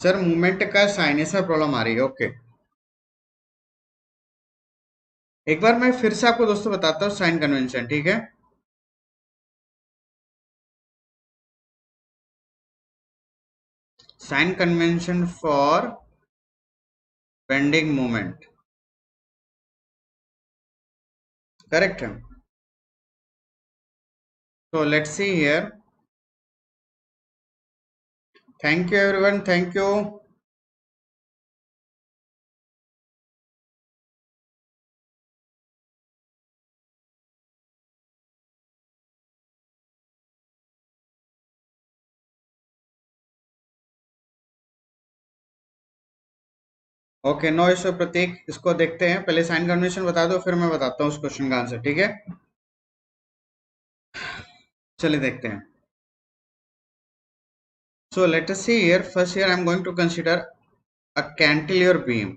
Sir movement का साइनेस में problem आ रही है। ओके, एक बार मैं फिर से आपको दोस्तों बताता हूँ साइन कन्वेंशन, ठीक है। Sign convention for bending movement, correct है। तो let's see here. Thank you everyone, thank you. Okay, no issue Prateek, इसको देखते हैं। पहले साइन कन्वेंशन बता दो, फिर मैं बताता हूँ उस क्वेश्चन का आंसर, ठीक है। चलिए देखते हैं। So let us see here. First here I am going to consider a cantilever beam,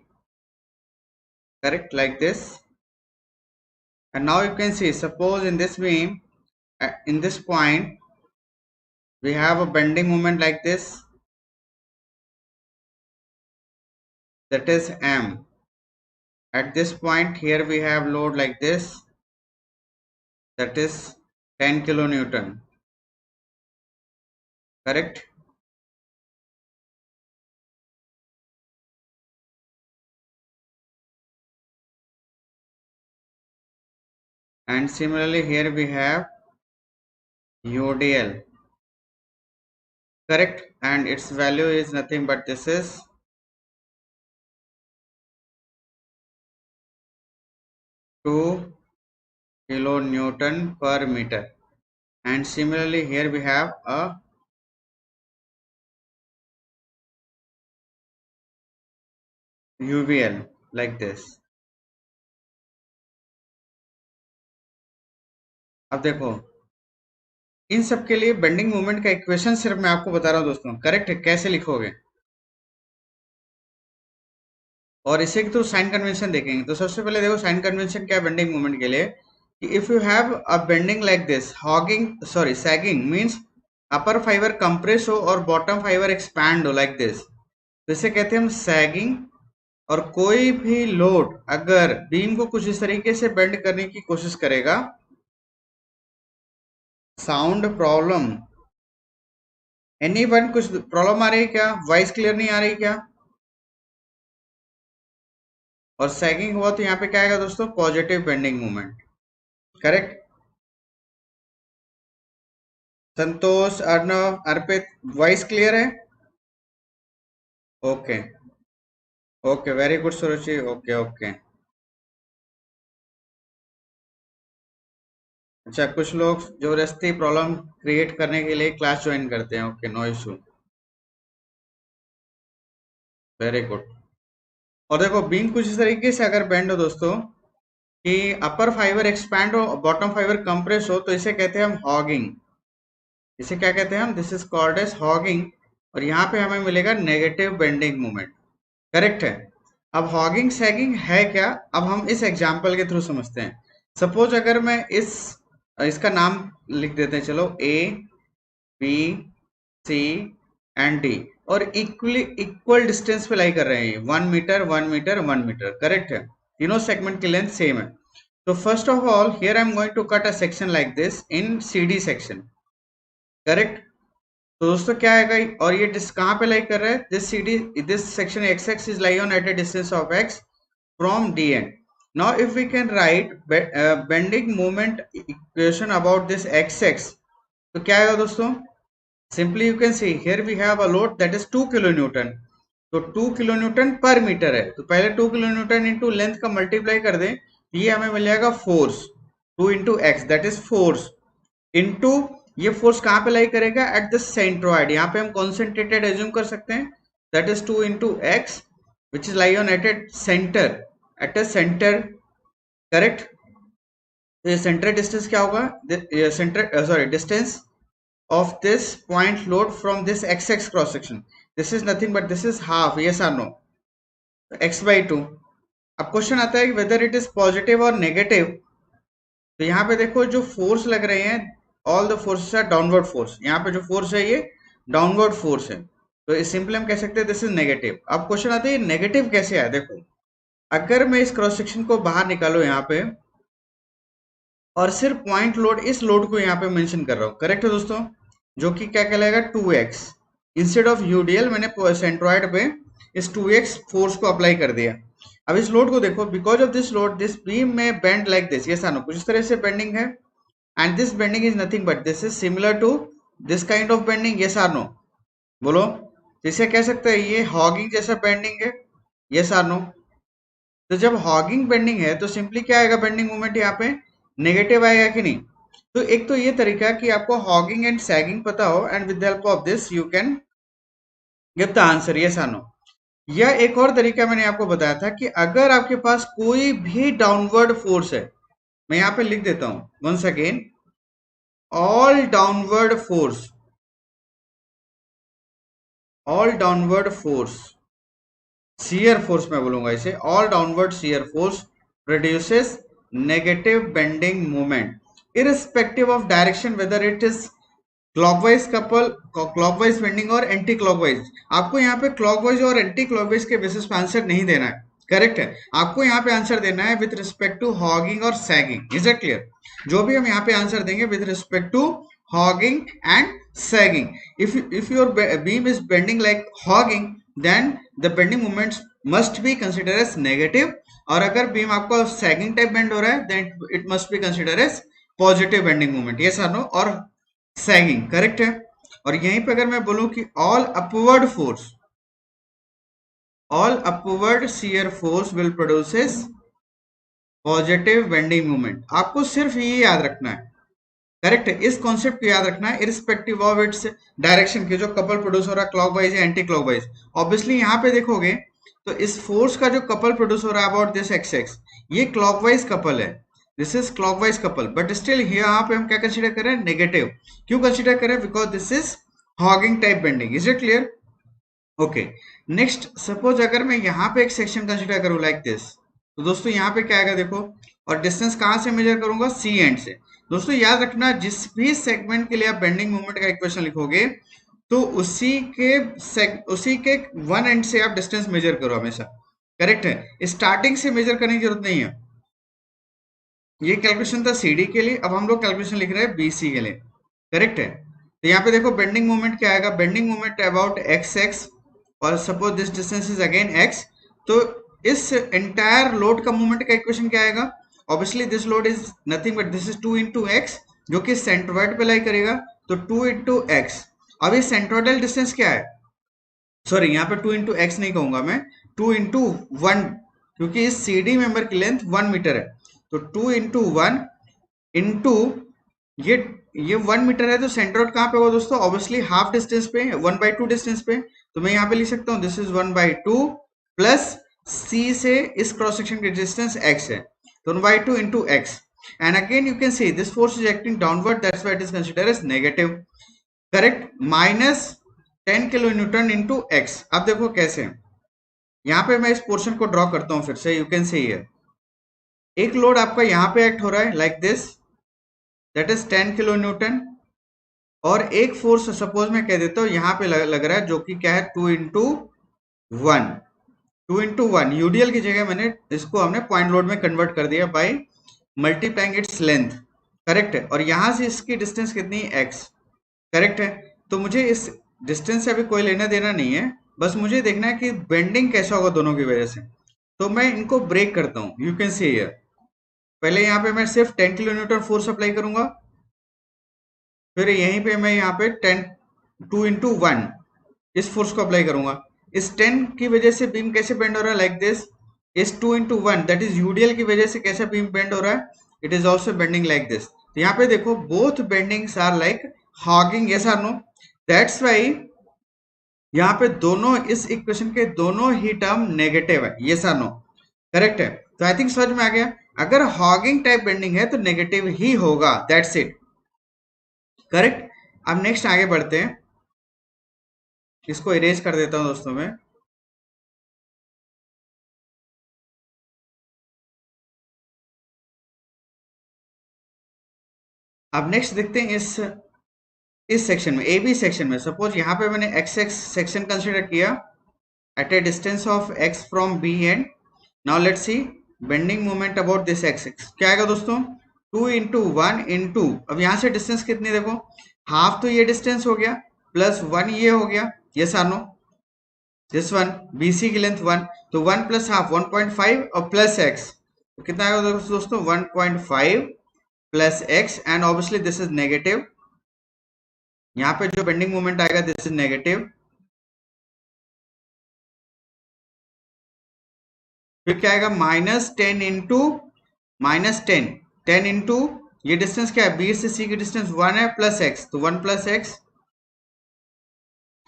correct, like this. And now you can see, suppose in this beam, in this point, we have a bending moment like this, that is M. At this point here we have load like this, that is 10 kilonewton, correct. And similarly here we have UDL, correct, and its value is nothing but this is 2 kilonewton per meter. And similarly here we have a UVL like this. अब देखो, इन सब के लिए bending moment का equation सिर्फ मैं आपको बता रहा हूं दोस्तों, करेक्ट है। कैसे लिखोगे और इसे तो साइन कन्वेंशन देखेंगे। तो सबसे पहले देखो साइन कन्वेंशन क्या है बेंडिंग मोमेंट के लिए, कि if you have a bending like this, hugging sorry sagging means upper fibre compress हो और बॉटम फाइबर एक्सपैंड हो लाइक दिस, तो इसे कहते हैं हम सैगिंग। और कोई भी लोड अगर बीम को कुछ इस तरीके से बेंड करने की कोशिश करेगा, साउंड प्रॉब्लम, एनीवन, कुछ प्रॉब्लम आ रही है क्या, वॉइस क्लियर नहीं आ रही क्या। और सैगिंग हुआ तो यहाँ पे क्या आएगा दोस्तों, पॉजिटिव बेंडिंग मूवमेंट, करेक्ट। संतोष, अर्णव, अर्पित, वॉइस क्लियर है। ओके ओके, वेरी गुड सुरुचि, ओके ओके। अच्छा, कुछ लोग जबरदस्ती प्रॉब्लम क्रिएट करने के लिए क्लास ज्वाइन करते हैं, okay, no issue, very good. और देखो बीम कुछ इस तरीके से अगर बेंड हो दोस्तों कि अपर फाइबर एक्सपैंड हो बॉटम फाइबर कंप्रेस हो, तो इसे कहते हैं हम हॉगिंग। इसे क्या कहते हैं हम, this is called as hogging. और यहाँ पे हमें मिलेगा नेगेटिव बेंडिंग मोमेंट, करेक्ट है। अब हॉगिंग सैगिंग है क्या, अब हम इस एग्जांपल के थ्रू समझते हैं। सपोज अगर मैं इसका नाम लिख देते हैं, चलो A B C and D, और इक्वल डिस्टेंस पे लाई कर रहे हैं, 1 मीटर 1 मीटर 1 मीटर, करेक्ट है। तीनों सेगमेंट की लेंथ सेम है। तो first of all here I am going to cut a section like this in C D section, correct. तो दोस्तों क्या आएगा, और ये कहाँ पे लाई कर रहा है, this C D, this section x x is lie on at a distance of X from D end. Now if we can write bending moment equation about this xx, तो क्या आएगा दोस्तों, simply you can see here we have a load that is 2 kilonewton, तो 2 kilonewton पर metre है, तो पहले 2 kilonewton into length का मल्टीप्लाई कर दें, ये हमें मिल जाएगा force, 2 into x that is force, into ये फोर्स कहाँ पे लाई करेगा, एट द सेंट्रोइड, यहाँ पे हम कॉन्सेंट्रेटेड एज्यूम कर सकते हैं, that is 2 into X which is lie on at a center, at a center, correct. तो ये सेंटर डिस्टेंस क्या होगा, center sorry distance of this point load from this xx cross section, this is nothing but this is half, yes or no, x by 2। अब question आता है कि whether it is positive और नेगेटिव। तो यहाँ पे देखो जो फोर्स लग रहे हैं, all the forces are downward force, यहाँ पे जो फोर्स है ये डाउनवर्ड फोर्स है, तो इस सिंपल हम कह सकते हैं दिस इज नेगेटिव। अब क्वेश्चन आता है नेगेटिव कैसे आया। देखो अगर मैं इस क्रॉस सेक्शन को बाहर निकालू यहाँ पे और सिर्फ पॉइंट लोड, इस लोड को यहाँ पे मेंशन कर रहा हूँ, करेक्ट है दोस्तों, जो कि क्या कहलाएगा 2x। इंस्टेड ऑफ यूडीएल मैंने सेंट्रॉइड पे इस 2x फोर्स को अप्लाई कर दिया। अब इस लोड को देखो, because of this load this beam में बेंड लाइक दिस, ये सानो कुछ इस तरह से बेंडिंग है, and this bending is nothing but this is similar to this kind of bending, ये सानो बोलो। इसे कह सकते हैं ये हॉगिंग जैसा बेंडिंग है, ये सानो। तो जब हॉगिंग बेंडिंग है तो सिंपली क्या आएगा, बेंडिंग मोमेंट यहाँ पे नेगेटिव आएगा कि नहीं। तो एक तो ये तरीका कि आपको हॉगिंग एंड सैगिंग पता हो, and with the help of this you can give the answer, ये सानो। यह एक और तरीका मैंने आपको बताया था कि अगर आपके पास कोई भी डाउनवर्ड फोर्स है, मैं यहाँ पे लिख देता हूं once again, all downward force, all downward force, shear force मैं बोलूंगा इसे, all downward shear force produces negative bending moment irrespective of direction, whether it is clockwise couple, clockwise bending और एंटी क्लॉकवाइज। आपको यहाँ पे क्लॉकवाइज और anti clockwise के basis पे आंसर नहीं देना है, करेक्ट है। आपको यहाँ पे आंसर देना है विद रिस्पेक्ट टू हॉगिंग और सैगिंग, इज इट क्लियर। जो भी हम यहाँ पे आंसर देंगे with respect to hogging and sagging. if your beam is bending like hogging, then the bending moments must be considered as negative, और अगर beam आपका सैगिंग टाइप बेंड हो रहा है then it must be considered as positive bending moment, ये सानो और sagging, correct है। और यहीं पे अगर मैं बोलूं कि all upward force, all upward shear force will produces positive bending moment, आपको सिर्फ ये याद रखना है, करेक्ट है। इस कॉन्सेप्ट को याद रखना है इरिस्पेक्टिव ऑफ इट्स डायरेक्शन के, जो कपल प्रोड्यूस हो रहा है क्लॉकवाइज या एंटी क्लॉकवाइज। ऑब्वियसली यहाँ पे देखोगे तो इस फोर्स का जो कपल प्रोड्यूस हो रहा है अबाउट दिस एक्स एक्स, ये क्लॉकवाइज कपल है, this is clockwise couple, but still यहाँ पे हम क्या कंसीडर करें, नेगेटिव। क्यों कंसीडर करें, because this is hugging type bending, is it clear. Okay, next suppose अगर मैं यहाँ पे एक सेक्शन कंसीडर करूँ लाइक दिस, तो दोस्तों यहाँ पे क्या आएगा देखो, और डिस्टेंस कहाँ से मेजर करूंगा, सी एंड से। दोस्तों याद रखना जिस भी सेगमेंट के लिए आप बेंडिंग मोमेंट का इक्वेशन लिखोगे तो उसी के वन एंड से आप डिस्टेंस मेजर करो हमेशा, करेक्ट है। स्टार्टिंग से मेजर करने की जरूरत नहीं है। ये कैलकुलेशन था सीडी के लिए, अब हम लोग कैलकुलेशन लिख रहे हैं बीसी के लिए, करेक्ट है। तो यहाँ पे देखो बेंडिंग मोमेंट क्या आएगा, bending moment about x x, और suppose this distance is again x. तो इस एंटायर लोड का मोमेंट का इक्वेशन क्या आएगा, obviously this load is nothing but this is 2 into x, जो कि सेंट्रोइड पे लाई करेगा, तो 2 इंटू एक्स। अब ये सेंट्रोइडल डिस्टेंस क्या है, सॉरी यहाँ पे 2 इंटू एक्स नहीं कहूंगा मैं, 2 इंटू 1, क्योंकि इस सी डी मेंबर की लेंथ 1 मीटर है। तो 2 इंटू 1 इंटू ये ये 1 मीटर है, तो सेंट्रोइड कहाँ पे होगा दोस्तों, ऑब्वियसली हाफ डिस्टेंस पे, 1/2 डिस्टेंस पे। तो मैं यहाँ पे लिख सकता हूँ दिस इज 1/2 प्लस सी से इस क्रॉस सेक्शन की डिस्टेंस x है, तो 1/2 into X. And again you can see this force is acting downward, that's why it is considered as negative, correct, minus 10 kilo newton into X. अब देखो कैसे, यहाँ पे मैं इस पोर्शन को ड्रॉ करता हूँ फिर से, यू कैन सी हियर एक लोड आपका यहाँ पे एक्ट हो रहा है like this, that is 10 kilo Newton, और एक फोर्स सपोज मैं कह देता हूँ यहाँ पे लग रहा है, जो कि क्या है 2 इंटू 1, 2 इंटू 1 यूडीएल की जगह मैंने इसको हमने पॉइंट लोड में कन्वर्ट कर दिया by multiplying its length, correct है। और यहां से इसकी डिस्टेंस कितनी है, एक्स, करेक्ट है। तो मुझे इस डिस्टेंस से अभी कोई लेना देना नहीं है, बस मुझे देखना है कि बेंडिंग कैसा होगा दोनों की वजह से। तो मैं इनको ब्रेक करता हूँ, यू कैन सी हियर, पहले यहाँ पे मैं सिर्फ 10 किलो न्यूटन फोर्स अप्लाई करूंगा, फिर यहीं पे मैं यहाँ पे 2 इंटू 1 इस फोर्स को अप्लाई करूंगा। इस 10 की वजह से बीम कैसे बेंड हो रहा है लाइक दिस, इस 2 इंटू 1 दैट इज यूडीएल की वजह से कैसे बीम बेंड हो रहा है, it is also bending like this. तो यहाँ पे देखो both bendings are like hogging, yes और नो, दैट्स वाई यहाँ पे दोनों इस इक्वेशन के दोनों ही टर्म नेगेटिव है, यस और नो, करेक्ट है। तो आई थिंक समझ में आ गया, अगर हॉगिंग टाइप बेंडिंग है तो नेगेटिव ही होगा, दैट्स इट, करेक्ट। अब नेक्स्ट आगे बढ़ते हैं, इसको इरेज कर देता हूं दोस्तों में। अब नेक्स्ट देखते हैं इस इस सेक्शन में, ए बी सेक्शन में, सपोज यहाँ पे मैंने एक्स एक्स सेक्शन कंसिडर किया at a distance of x from B end. Now let's see bending moment about this x. क्या आएगा दोस्तों? 2 into 1 into, अब यहाँ से डिस्टेंस कितनी देखो, हाफ तो ये डिस्टेंस हो गया प्लस 1 ये हो गया, ये सानो दिस वन BC की लेंथ 1, तो 1 प्लस हाफ 1.5 और प्लस x, तो कितना आएगा दोस्तों 1.5 plus x and obviously this is negative, यहाँ पे जो बेंडिंग मोमेंट आएगा दिस इज नेगेटिव, फिर क्या आएगा -10 इंटू -10, 10 इंटू ये डिस्टेंस क्या है, बी से सी की डिस्टेंस 1 है प्लस एक्स, तो 1 प्लस एक्स,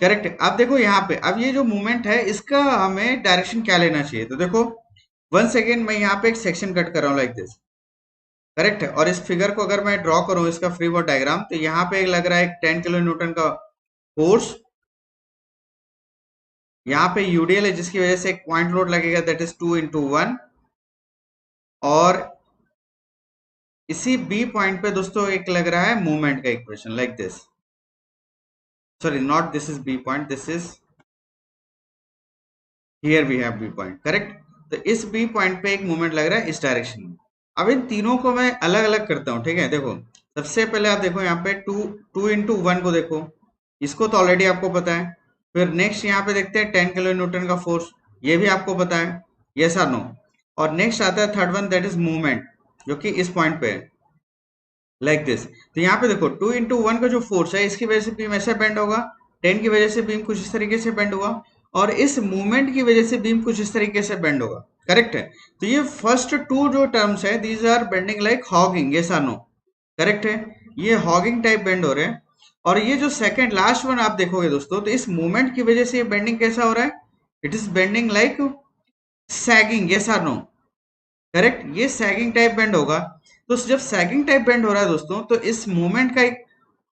करेक्ट। अब देखो यहाँ पे, अब ये जो मूवमेंट है इसका हमें डायरेक्शन क्या लेना चाहिए, तो देखो वंस अगेन मैं यहाँ पे एक सेक्शन कट कर रहा हूँ लाइक दिस, करेक्ट है। और इस फिगर को अगर मैं ड्रॉ करूँ इसका फ्री बॉडी डायग्राम, तो यहाँ पे एक लग रहा है एक 10 किलो न्यूटन का फोर्स, यहाँ पे यूडीएल है जिसकी वजह से एक पॉइंट लोड लगेगा दैट इज 2 into 1, और इसी बी पॉइंट पे दोस्तों एक लग रहा है मूवमेंट का equation like this, sorry not this is B point, this is here we have B point, correct. तो इस बी पॉइंट पे एक मूवमेंट लग रहा है इस डायरेक्शन में। अब इन तीनों को मैं अलग अलग करता हूँ, ठीक है। देखो सबसे पहले आप देखो यहाँ पे 2 into 1 को देखो, इसको तो ऑलरेडी आपको पता है। फिर नेक्स्ट यहाँ पे देखते हैं 10 किलो न्यूटन का फोर्स, ये भी आपको पता है, यस और नो। और नेक्स्ट आता है third one that is movement, जो कि इस पॉइंट पे है लाइक दिस। तो यहाँ पे देखो 2 into 1 का जो फोर्स है इसकी वजह से बीम ऐसे बेंड होगा, 10 की वजह से बीम कुछ इस तरीके से बेंड हुआ, और इस मूवमेंट की वजह से बीम कुछ इस तरीके से बेंड होगा, करेक्ट है। तो ये फर्स्ट टू जो टर्म्स है these are bending like hogging, ये सानो करेक्ट है, ये हॉगिंग टाइप बेंड हो रहे हैं। और ये जो सेकंड लास्ट वन आप देखोगे दोस्तों, तो इस मूवमेंट की वजह से ये बेंडिंग कैसा हो रहा है, it is bending like sagging, ये सानो करेक्ट, ये सैगिंग टाइप बेंड होगा। तो जब सैगिंग टाइप बेंड हो रहा है दोस्तों, तो इस मूवमेंट का एक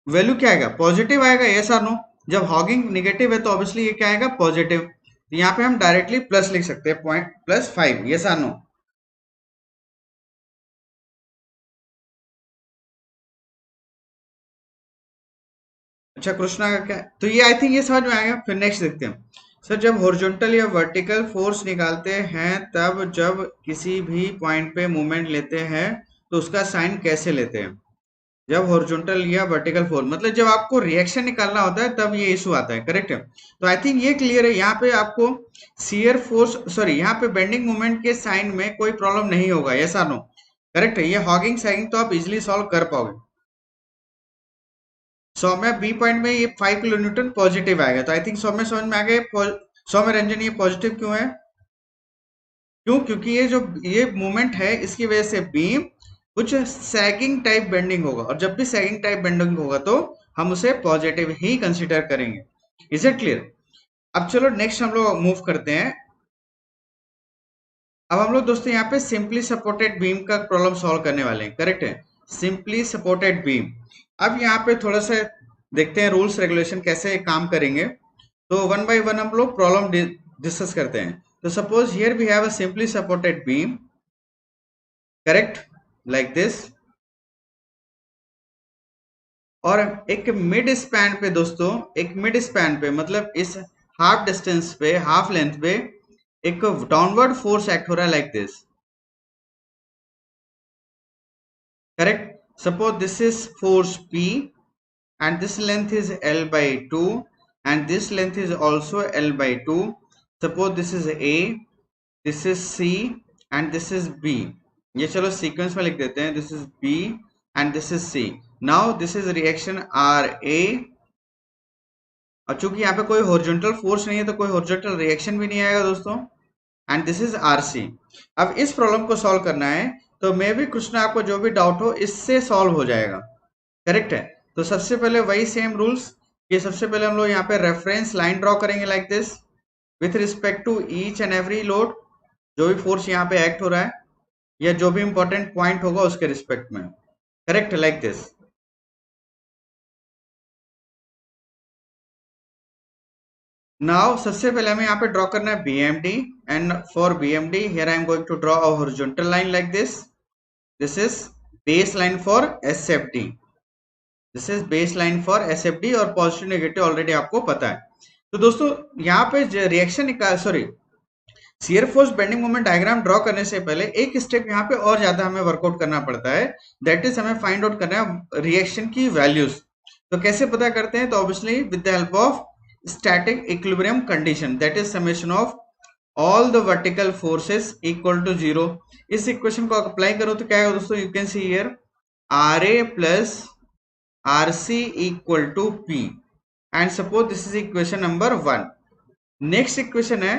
वैल्यू क्या आएगा, पॉजिटिव आएगा, यस और नो। जब हॉगिंग नेगेटिव है तो ऑब्वियसली ये क्या आएगा, पॉजिटिव। तो यहाँ पे हम डायरेक्टली प्लस लिख सकते हैं, पॉइंट +5, यस और नो। अच्छा कृष्णा का क्या, तो ये आई थिंक ये समझ में आएगा। फिर नेक्स्ट देखते हैं सर, जब हॉरिजॉन्टल या वर्टिकल फोर्स निकालते हैं तब जब किसी भी पॉइंट पे मूवमेंट लेते हैं तो उसका साइन कैसे लेते हैं। जब हॉरिजॉन्टल या वर्टिकल फोर्स मतलब जब आपको रिएक्शन निकालना होता है तब ये इशू आता है, करेक्ट है। तो आई थिंक ये क्लियर है, यहाँ पे आपको शियर फोर्स सॉरी यहाँ पे बेंडिंग मोमेंट के साइन में कोई प्रॉब्लम नहीं होगा, ऐसा नो करेक्ट है। ये हॉगिंग सैगिंग तो आप इजिली सॉल्व कर पाओगे। सौम्य बी पॉइंट में ये 5 किलो न्यूटन पॉजिटिव आएगा, तो आई थिंक सौम्य समझ में आ गए। सौम्य रंजन ये पॉजिटिव क्यों है, क्यों, क्योंकि ये जो ये मूवमेंट है इसकी वजह से बीम कुछ सैगिंग टाइप बेंडिंग होगा, और जब भी सैगिंग टाइप बेंडिंग होगा तो हम उसे पॉजिटिव ही कंसीडर करेंगे। Is it clear. अब चलो नेक्स्ट हम लोग मूव करते हैं। अब हम लोग दोस्तों यहाँ पे सिंपली सपोर्टेड बीम का प्रॉब्लम सॉल्व करने वाले हैं, करेक्ट है, सिंपली सपोर्टेड बीम। अब यहाँ पे थोड़ा सा देखते हैं रूल्स रेगुलेशन कैसे काम करेंगे, तो वन बाय वन हम लोग प्रॉब्लम डिस्कस करते हैं। तो suppose here we have a simply supported beam, correct, like this. और एक मिड स्पैन पे दोस्तों, एक मिड स्पैन पे मतलब इस हाफ डिस्टेंस पे, हाफ लेंथ पे एक डाउनवर्ड फोर्स एक्ट हो रहा है like this, correct. Suppose this is force P and this length is L by 2 and this length is also L by 2. Suppose this is A, this is C and this is B. ये चलो sequence में लिख देते हैं, this is B and this is C. Now this is reaction RA, और चूंकि यहाँ पे कोई हॉरिजॉन्टल फोर्स नहीं है तो कोई हॉरिजॉन्टल रिएक्शन भी नहीं आएगा दोस्तों, एंड दिस इज RC। अब इस प्रॉब्लम को सॉल्व करना है, तो मे भी कृष्णा आपको जो भी डाउट हो इससे सॉल्व हो जाएगा, करेक्ट है। तो सबसे पहले वही सेम रूल्स, ये सबसे पहले हम लोग यहाँ पे रेफरेंस लाइन ड्रॉ करेंगे like this with respect to each and every load, जो भी फोर्स यहाँ पे एक्ट हो रहा है या जो भी इंपॉर्टेंट पॉइंट होगा उसके रिस्पेक्ट में, करेक्ट, लाइक दिस। नाउ सबसे पहले हमें यहाँ पे ड्रॉ करना है BMD, and for BMD here I am going to draw a horizontal line like this, this is base line for SFD, this is base line for SFD और positive negative already आपको पता है। तो दोस्तों यहाँ पे reaction sorry shear force bending moment diagram draw करने से पहले एक स्टेप यहाँ पे और ज्यादा हमें वर्कआउट करना पड़ता है, दैट इज हमें फाइंड आउट करना है रिएक्शन की वैल्यूज। तो कैसे पता करते हैं? तो obviously with the help of static equilibrium condition, that is summation of all the vertical forces equal to zero. इस इक्वेशन को अप्लाई करो तो क्या है दोस्तों? You can see here R A plus R C equal to P, and suppose this is equation number 1। Next equation है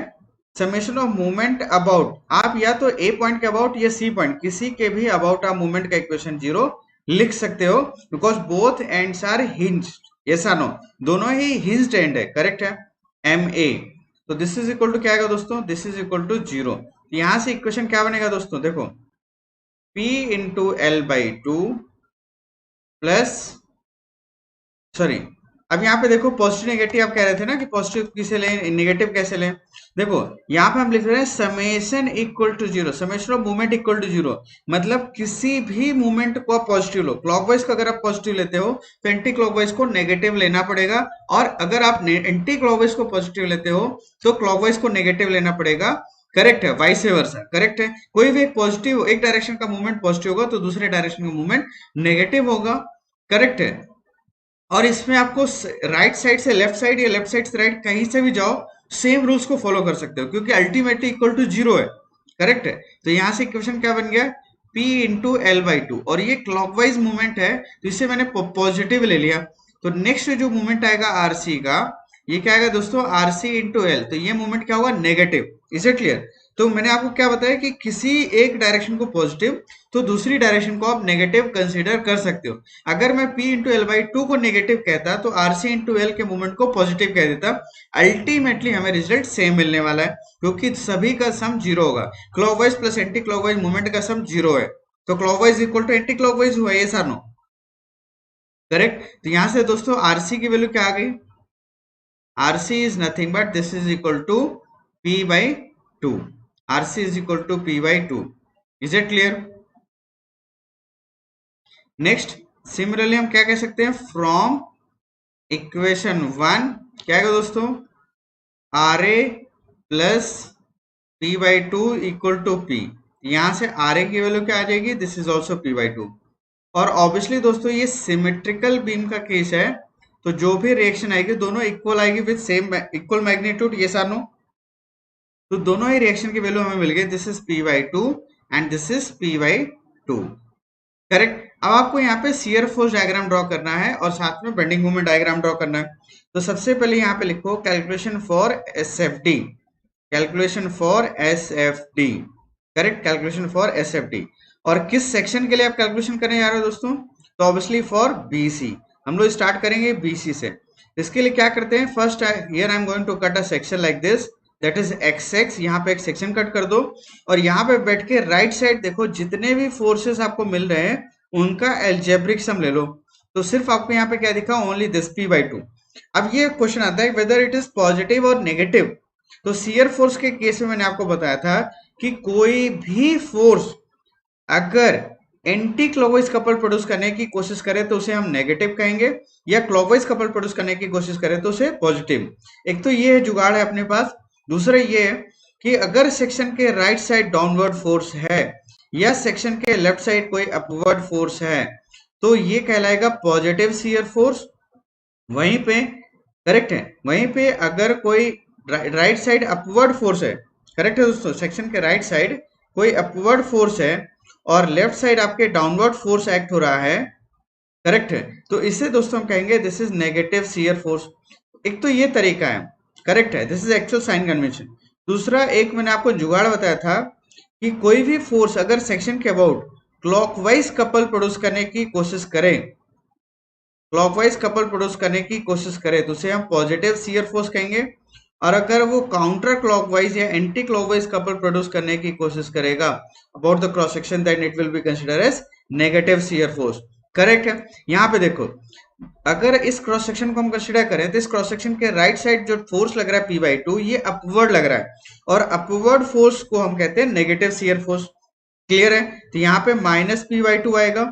summation of movement about. आप या तो ए पॉइंट के अबाउट या सी पॉइंट किसी के भी अबाउट आप मूवमेंट का इक्वेशन जीरो लिख सकते हो, because both ends are hinged. Yes और नो? दोनों ही हिंज्ड एंड है, करेक्ट है, एम ए। तो दिस इज इक्वल टू क्या आएगा दोस्तों? This is equal to zero. यहां से इक्वेशन क्या बनेगा दोस्तों? देखो P into L by two plus, sorry अब यहाँ पे देखो पॉजिटिव नेगेटिव आप कह रहे थे ना कि पॉजिटिव किसे लें नेगेटिव कैसे लें। देखो यहाँ पे हम लिख रहे हैं summation equal to zero, summation of movement equal to zero, मतलब किसी भी मूवमेंट को आप पॉजिटिव लो। क्लॉकवाइज को अगर आप पॉजिटिव लेते हो तो एंटी क्लॉकवाइज को नेगेटिव लेना पड़ेगा, और अगर आप एंटी क्लॉकवाइज को पॉजिटिव लेते हो तो क्लॉकवाइज को नेगेटिव लेना पड़ेगा, करेक्ट है, वाइस वर्सा, करेक्ट है। कोई भी एक पॉजिटिव एक डायरेक्शन का मूवमेंट पॉजिटिव होगा तो दूसरे डायरेक्शन का मूवमेंट नेगेटिव होगा, करेक्ट है। और इसमें आपको राइट साइड से लेफ्ट साइड या लेफ्ट साइड से राइट कहीं से भी जाओ सेम रूल्स को फॉलो कर सकते हो, क्योंकि अल्टीमेटली इक्वल टू जीरो है, करेक्ट है। तो यहां से इक्वेशन क्या बन गया? P into L by two, और ये क्लॉकवाइज मूवमेंट है तो इसे मैंने पॉजिटिव ले लिया। तो नेक्स्ट जो मूवमेंट आएगा आरसी का, ये क्या आएगा दोस्तों? आरसी इंटू एल, तो ये मूवमेंट क्या होगा? नेगेटिव। Is it clear? तो मैंने आपको क्या बताया कि किसी एक डायरेक्शन को पॉजिटिव तो दूसरी डायरेक्शन को आप नेगेटिव कंसीडर कर सकते हो। अगर मैं P into L by to को नेगेटिव कहता तो RC इंटू एल के मूवमेंट को पॉजिटिव कह देता। अल्टीमेटली हमें रिजल्ट सेम मिलने वाला है, क्योंकि सभी का सम जीरो होगा। Clockwise plus anti clockwise movement का सम जीरो है, तो clockwise equal to anti clockwise हुआ, ये सर नो, करेक्ट। तो यहां से दोस्तों आरसी की वैल्यू क्या आ गई? RC is nothing but this is equal to P by two. RC is equal to P by 2. Is it clear? Next similarly हम क्या कह सकते हैं? फ्रॉम इक्वेशन 1 क्या है दोस्तों? R A plus P by two equal to P. यहां से आर ए की वैल्यू क्या आ जाएगी? This is also P by two. और ऑब्वियसली दोस्तों ये सिमेट्रिकल बीम का केस है, तो जो भी रिएक्शन आएगी दोनों इक्वल आएगी विद सेम इक्वल मैग्नीट्यूड, ये सानो। तो दोनों ही रिएक्शन की वैल्यू हमें मिल गई, this is P by to and this is P by two, correct. अब आपको यहाँ पे शियर फोर्स डायग्राम ड्रॉ करना है और साथ में बेंडिंग मोमेंट डायग्राम ड्रॉ करना है। तो सबसे पहले यहाँ पे लिखो calculation for SFD, calculation for SFD, correct, calculation for SFD. और किस सेक्शन के लिए आप कैलकुलेशन करने जा रहे हो दोस्तों? तो ऑब्वियसली फॉर बीसी। हम लोग स्टार्ट करेंगे बीसी से। इसके लिए क्या करते हैं? First here I am going to cut a section like this, that is X. यहाँ पे एक सेक्शन कट कर दो और यहाँ पे बैठ के राइट साइड देखो जितने भी फोर्सेस आपको मिल रहे हैं उनका एल्जेब्रिक सम ले लो। तो सिर्फ आपको यहाँ पे क्या दिखा? Only this P by to. अब ये क्वेश्चन आता है वेदर इट इज पॉजिटिव और नेगेटिव। तो शियर फोर्स के केस में मैंने आपको बताया था कि कोई भी फोर्स अगर एंटी क्लॉकवाइज कपल प्रोड्यूस करने की कोशिश करे तो उसे हम नेगेटिव कहेंगे, या क्लॉकवाइज कपल प्रोड्यूस करने की कोशिश करे तो उसे पॉजिटिव। एक तो ये है जुगाड़ है अपने पास। दूसरा ये है कि अगर सेक्शन के राइट साइड डाउनवर्ड फोर्स है या सेक्शन के लेफ्ट साइड कोई अपवर्ड फोर्स है तो ये कहलाएगा पॉजिटिव शियर फोर्स। वहीं पे, करेक्ट है, वहीं पे अगर कोई राइट साइड अपवर्ड फोर्स है, करेक्ट है दोस्तों, सेक्शन के राइट साइड कोई अपवर्ड फोर्स है और लेफ्ट साइड आपके डाउनवर्ड फोर्स एक्ट हो रहा है, करेक्ट है, तो इसे दोस्तों हम कहेंगे this is negative shear force. एक तो ये तरीका है, करेक्ट है, this is actual sign convention. दूसरा एक मैंने आपको जुगाड़ बताया था कि कोई भी फोर्स अगर सेक्शन के अबाउट क्लॉकवाइज कपल प्रोड्यूस करने की कोशिश करे, क्लॉकवाइज कपल प्रोड्यूस करने की कोशिश करे तो उसे हम पॉजिटिव शियर फोर्स कहेंगे। और अगर वो काउंटर क्लॉकवाइज या एंटी क्लॉकवाइज कपल प्रोड्यूस करने की कोशिश करेगा about the cross section, then it will be consider as negative shear force, correct है। यहाँ पे देखो अगर इस क्रॉस सेक्शन को हम कंसीडर करें तो इस क्रॉस सेक्शन के राइट साइड जो फोर्स लग रहा है P बाई टू, ये अपवर्ड लग रहा है और अपवर्ड फोर्स को हम कहते हैं नेगेटिव शियर फोर्स, क्लियर है। तो यहाँ पे माइनस P बाई टू आएगा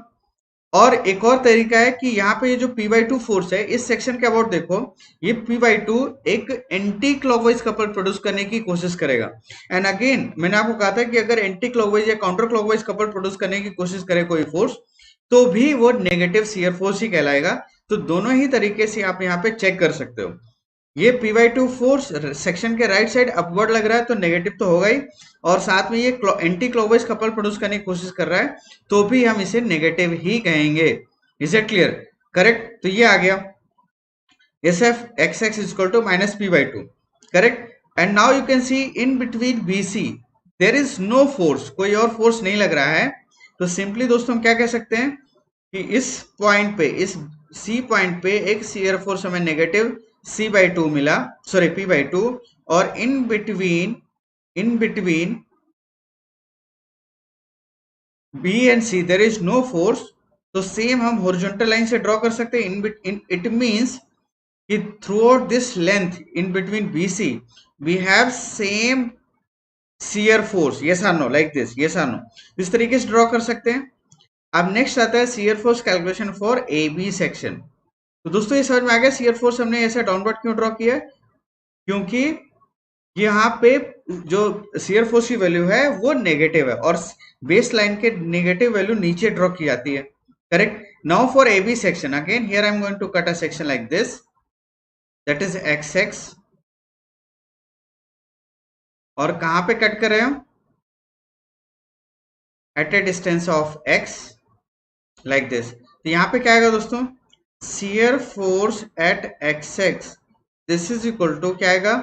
और एक और तरीका है कि यहाँ पे ये जो पी बाई टू फोर्स है, इस सेक्शन के अबाउट देखो, ये पी बाई टू एक एंटी क्लॉकवाइज कपल प्रोड्यूस करने की कोशिश करेगा। एंड अगेन मैंने आपको कहा था कि अगर एंटी क्लॉकवाइज या काउंटर क्लॉकवाइज कपल प्रोड्यूस करने की कोशिश करे कोई फोर्स, तो भी वो नेगेटिव शियर फोर्स ही कहलाएगा। तो दोनों ही तरीके से आप यहाँ पे चेक कर सकते हो। ये P by to force section के राइट साइड अपवर्ड लग रहा है तो नेगेटिव तो होगा ही, और साथ में ये एंटी क्लॉकवाइज कपल प्रोड्यूस करने की कोशिश कर रहा है तो भी हम इसे नेगेटिव ही कहेंगे। Is it clear? करेक्ट। तो ये आ गया S F X X equal to minus P by two. Correct. And now you can see in between B C there is no force, कोई और फोर्स नहीं लग रहा है। तो सिंपली दोस्तों हम क्या कह सकते हैं कि इस पॉइंट पे, इस सी पॉइंट पे एक शियर फोर्स हमें नेगेटिव सी बाई टू मिला, सॉरी पी बाई टू, और in between B and C there is no force. तो सेम हम हॉरिजॉन्टल लाइन से ड्रॉ कर सकते हैं। इट मीन्स कि throughout this length in between B C we have same shear force, yes or no, like this, yes or no, इस तरीके से ड्रॉ कर सकते हैं। अब नेक्स्ट आता है shear force calculation for A B section. तो दोस्तों ये समझ में आ गया शियर फोर्स हमने ऐसे डाउनवर्ड क्यों ड्रॉ किया है, क्योंकि यहाँ पे जो शियर फोर्स की वैल्यू है वो नेगेटिव है और बेस लाइन के नेगेटिव वैल्यू नीचे ड्रॉ की जाती है। Correct. Now for A B section, again here I am going to cut a section like this, that is x x. और कहां पे कट कर रहे हैं हम? At a distance of X, like this. तो यहाँ पे क्या आएगा दोस्तों? Shear force at x x this is equal to क्या आएगा?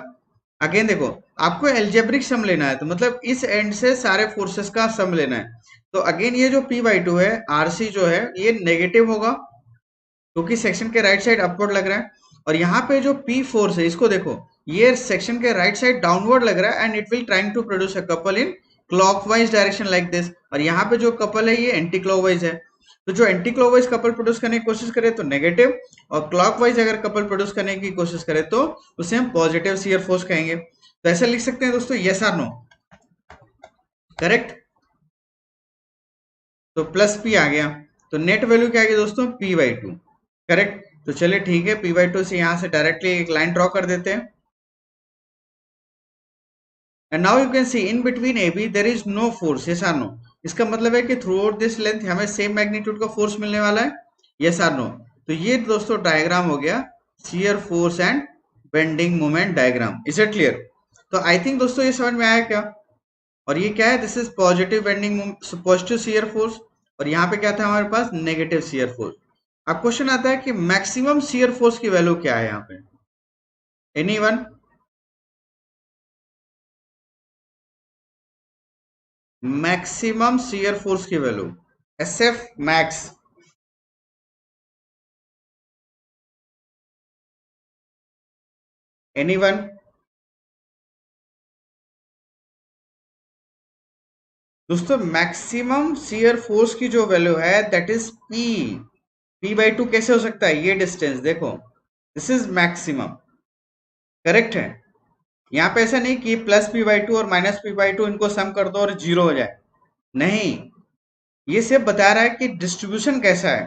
अगेन देखो, आपको एल्जेब्रिक सम लेना है, तो मतलब इस एंड से सारे फोर्सेस का सम लेना है। तो अगेन ये जो पी बाई टू है, आरसी जो है ये नेगेटिव होगा क्योंकि सेक्शन के राइट साइड अपवर्ड लग रहा है। और यहाँ पे जो पी फोर्स है इसको देखो, ये सेक्शन के राइट साइड डाउनवर्ड लग रहा है and it will trying to produce a couple in clockwise direction like this. और यहाँ पे जो कपल है ये एंटी क्लॉकवाइज है। तो जो एंटी क्लॉकवाइज कपल प्रोड्यूस करने की कोशिश करे तो नेगेटिव, और क्लॉकवाइज अगर कपल प्रोड्यूस करने की कोशिश करे तो उसे हम पॉजिटिव शियर फोर्स कहेंगे। तो ऐसा लिख सकते हैं दोस्तों, यस आर नो? करेक्ट। तो प्लस पी आ गया, तो नेट वैल्यू क्या आ गई दोस्तों? P by two. करेक्ट। तो चलिए ठीक है, पी बाई टू से यहां से डायरेक्टली एक लाइन ड्रॉ कर देते हैं। And now you can see in between A B there is no force, yes or no? इसका मतलब है कि थ्रू आउट दिस लेंथ हमें सेम मैग्नीट्यूड का फोर्स मिलने वाला है, यस आर नो? तो ये दोस्तों डायग्राम हो गया shear force and bending moment diagram. Is it clear? तो आई थिंक दोस्तों ये समझ में आया क्या? और ये क्या है? This is positive bending, positive shear force, और यहाँ पे क्या था हमारे पास? Negative shear force. अब क्वेश्चन आता है कि मैक्सिमम शियर फोर्स की वैल्यू क्या है यहाँ पे? एनीवन? मैक्सिमम शियर फोर्स की value, S F max. Anyone? दोस्तों मैक्सिमम शियर फोर्स की जो वैल्यू है that is P. P by two कैसे हो सकता है? ये डिस्टेंस देखो, दिस इज मैक्सिमम। करेक्ट है। यहाँ पे ऐसा नहीं कि प्लस पी बाई टू और माइनस पी बाई टू इनको सम कर दो और जीरो हो जाए, नहीं, ये सिर्फ बता रहा है कि डिस्ट्रीब्यूशन कैसा है।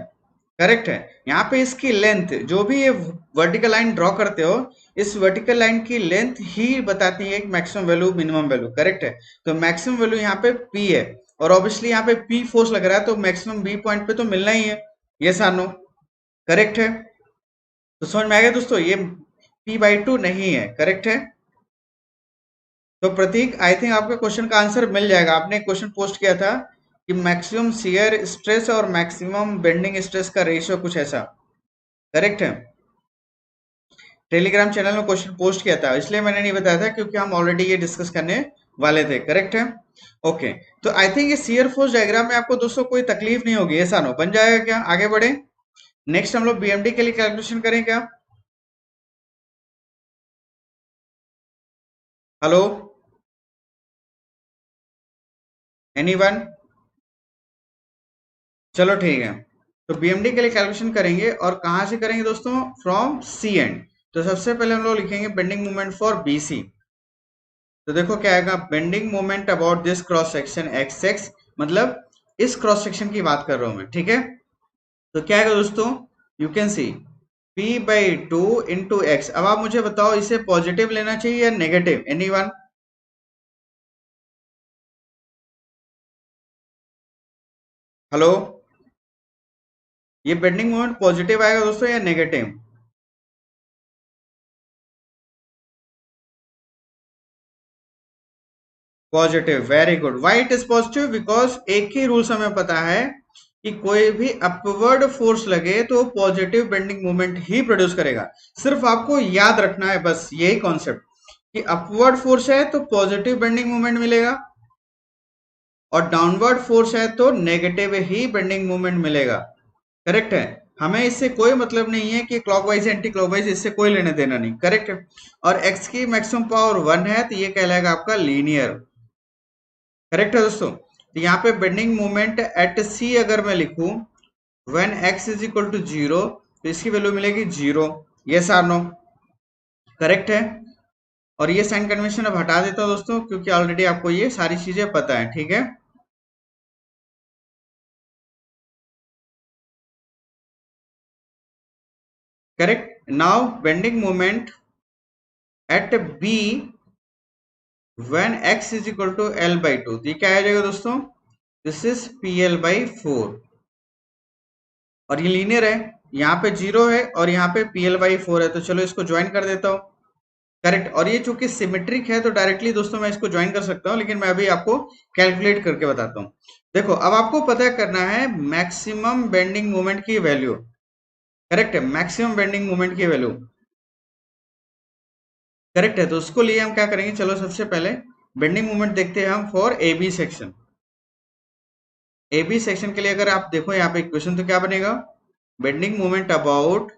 करेक्ट है। यहाँ पे इसकी लेंथ, जो भी ये वर्टिकल लाइन ड्रॉ करते हो, इस वर्टिकल लाइन की लेंथ ही बताती है maximum value minimum value. Correct है। तो मैक्सिमम वैल्यू यहाँ पे पी है, और ऑब्वियसली यहाँ पे पी फोर्स लग रहा है तो मैक्सिमम बी पॉइंट पे तो मिलना ही है, ये सानो। करेक्ट है। तो समझ में आ गया दोस्तों, ये पी बाई टू नहीं है। करेक्ट है। तो प्रतीक, आई थिंक आपके क्वेश्चन का आंसर मिल जाएगा। आपने क्वेश्चन पोस्ट किया था कि मैक्सिमम शियर स्ट्रेस और मैक्सिमम बेंडिंग स्ट्रेस का रेशियो कुछ ऐसा। करेक्ट है। टेलीग्राम चैनल में क्वेश्चन पोस्ट किया था, इसलिए मैंने नहीं बताया था क्योंकि हम ऑलरेडी ये डिस्कस करने वाले थे। करेक्ट है। ओके। तो आई थिंक ये शियर फोर्स डायग्राम में आपको दोस्तों कोई तकलीफ नहीं होगी, ऐसा नो, बन जाएगा क्या? आगे बढ़े। नेक्स्ट हम लोग बीएमडी के लिए कैलकुलेशन करें क्या? Hello, anyone? चलो ठीक है। तो बीएमडी के लिए कैलकुलेशन करेंगे, और कहां से करेंगे दोस्तों? From C end. तो सबसे पहले हम लोग लिखेंगे बेंडिंग मोमेंट फॉर बीसी। तो देखो क्या आएगा? Bending moment about this cross section x x, मतलब इस क्रॉस सेक्शन की बात कर रहा हूं मैं, ठीक है? तो क्या है दोस्तों, you can C p/2 × x। अब आप मुझे बताओ इसे पॉजिटिव लेना चाहिए या नेगेटिव, एनीवन? हेलो, ये बेंडिंग मोमेंट पॉजिटिव आएगा दोस्तों या negative? Positive, very good. Why it is positive? Because एक ही रूल्स हमें पता है कि कोई भी अपवर्ड फोर्स लगे तो पॉजिटिव बेंडिंग मोमेंट ही प्रोड्यूस करेगा। सिर्फ आपको याद रखना है बस यही कॉन्सेप्ट कि अपवर्ड फोर्स है तो पॉजिटिव बेंडिंग मोमेंट मिलेगा, और डाउनवर्ड फोर्स है तो नेगेटिव ही बेंडिंग मोमेंट मिलेगा। करेक्ट है। हमें इससे कोई मतलब नहीं है कि क्लॉकवाइज एंटी क्लॉकवाइज, इससे कोई लेने देना नहीं। करेक्ट है। और एक्स की मैक्सिमम पावर 1 है तो ये कहलाएगा आपका लीनियर। करेक्ट है दोस्तों। तो यहाँ पे बेंडिंग मोमेंट एट सी अगर मैं लिखूं when x is equal to 0, तो इसकी वैल्यू मिलेगी 0। Yes or no? करेक्ट है। और ये साइन कन्वेंशन अब हटा देता हूं दोस्तों, क्योंकि ऑलरेडी आपको ये सारी चीजें पता है। ठीक है। Correct. Now bending moment at B when x is equal to l/2, तो ये क्या आ जाएगा दोस्तों? This is pl/4। और ये लीनियर है, यहाँ पे 0 है और यहाँ पे pl/4 है, तो चलो इसको ज्वाइन कर देता हूँ। करेक्ट। और ये चूंकि सिमेट्रिक है तो डायरेक्टली दोस्तों मैं इसको ज्वाइन कर सकता हूँ, लेकिन मैं अभी आपको कैलकुलेट करके बताता हूँ। देखो, अब आपको पता करना है मैक्सिमम बेंडिंग मोमेंट की वैल्यू। करेक्ट है, मैक्सिमम बेंडिंग मोमेंट की वैल्यू। करेक्ट है। तो उसको लिए हम क्या करेंगे, चलो सबसे पहले बेंडिंग मोमेंट देखते हैं हम for A B section. A B section के लिए अगर आप देखो यहाँ पे इक्वेशन, तो क्या बनेगा? Bending moment about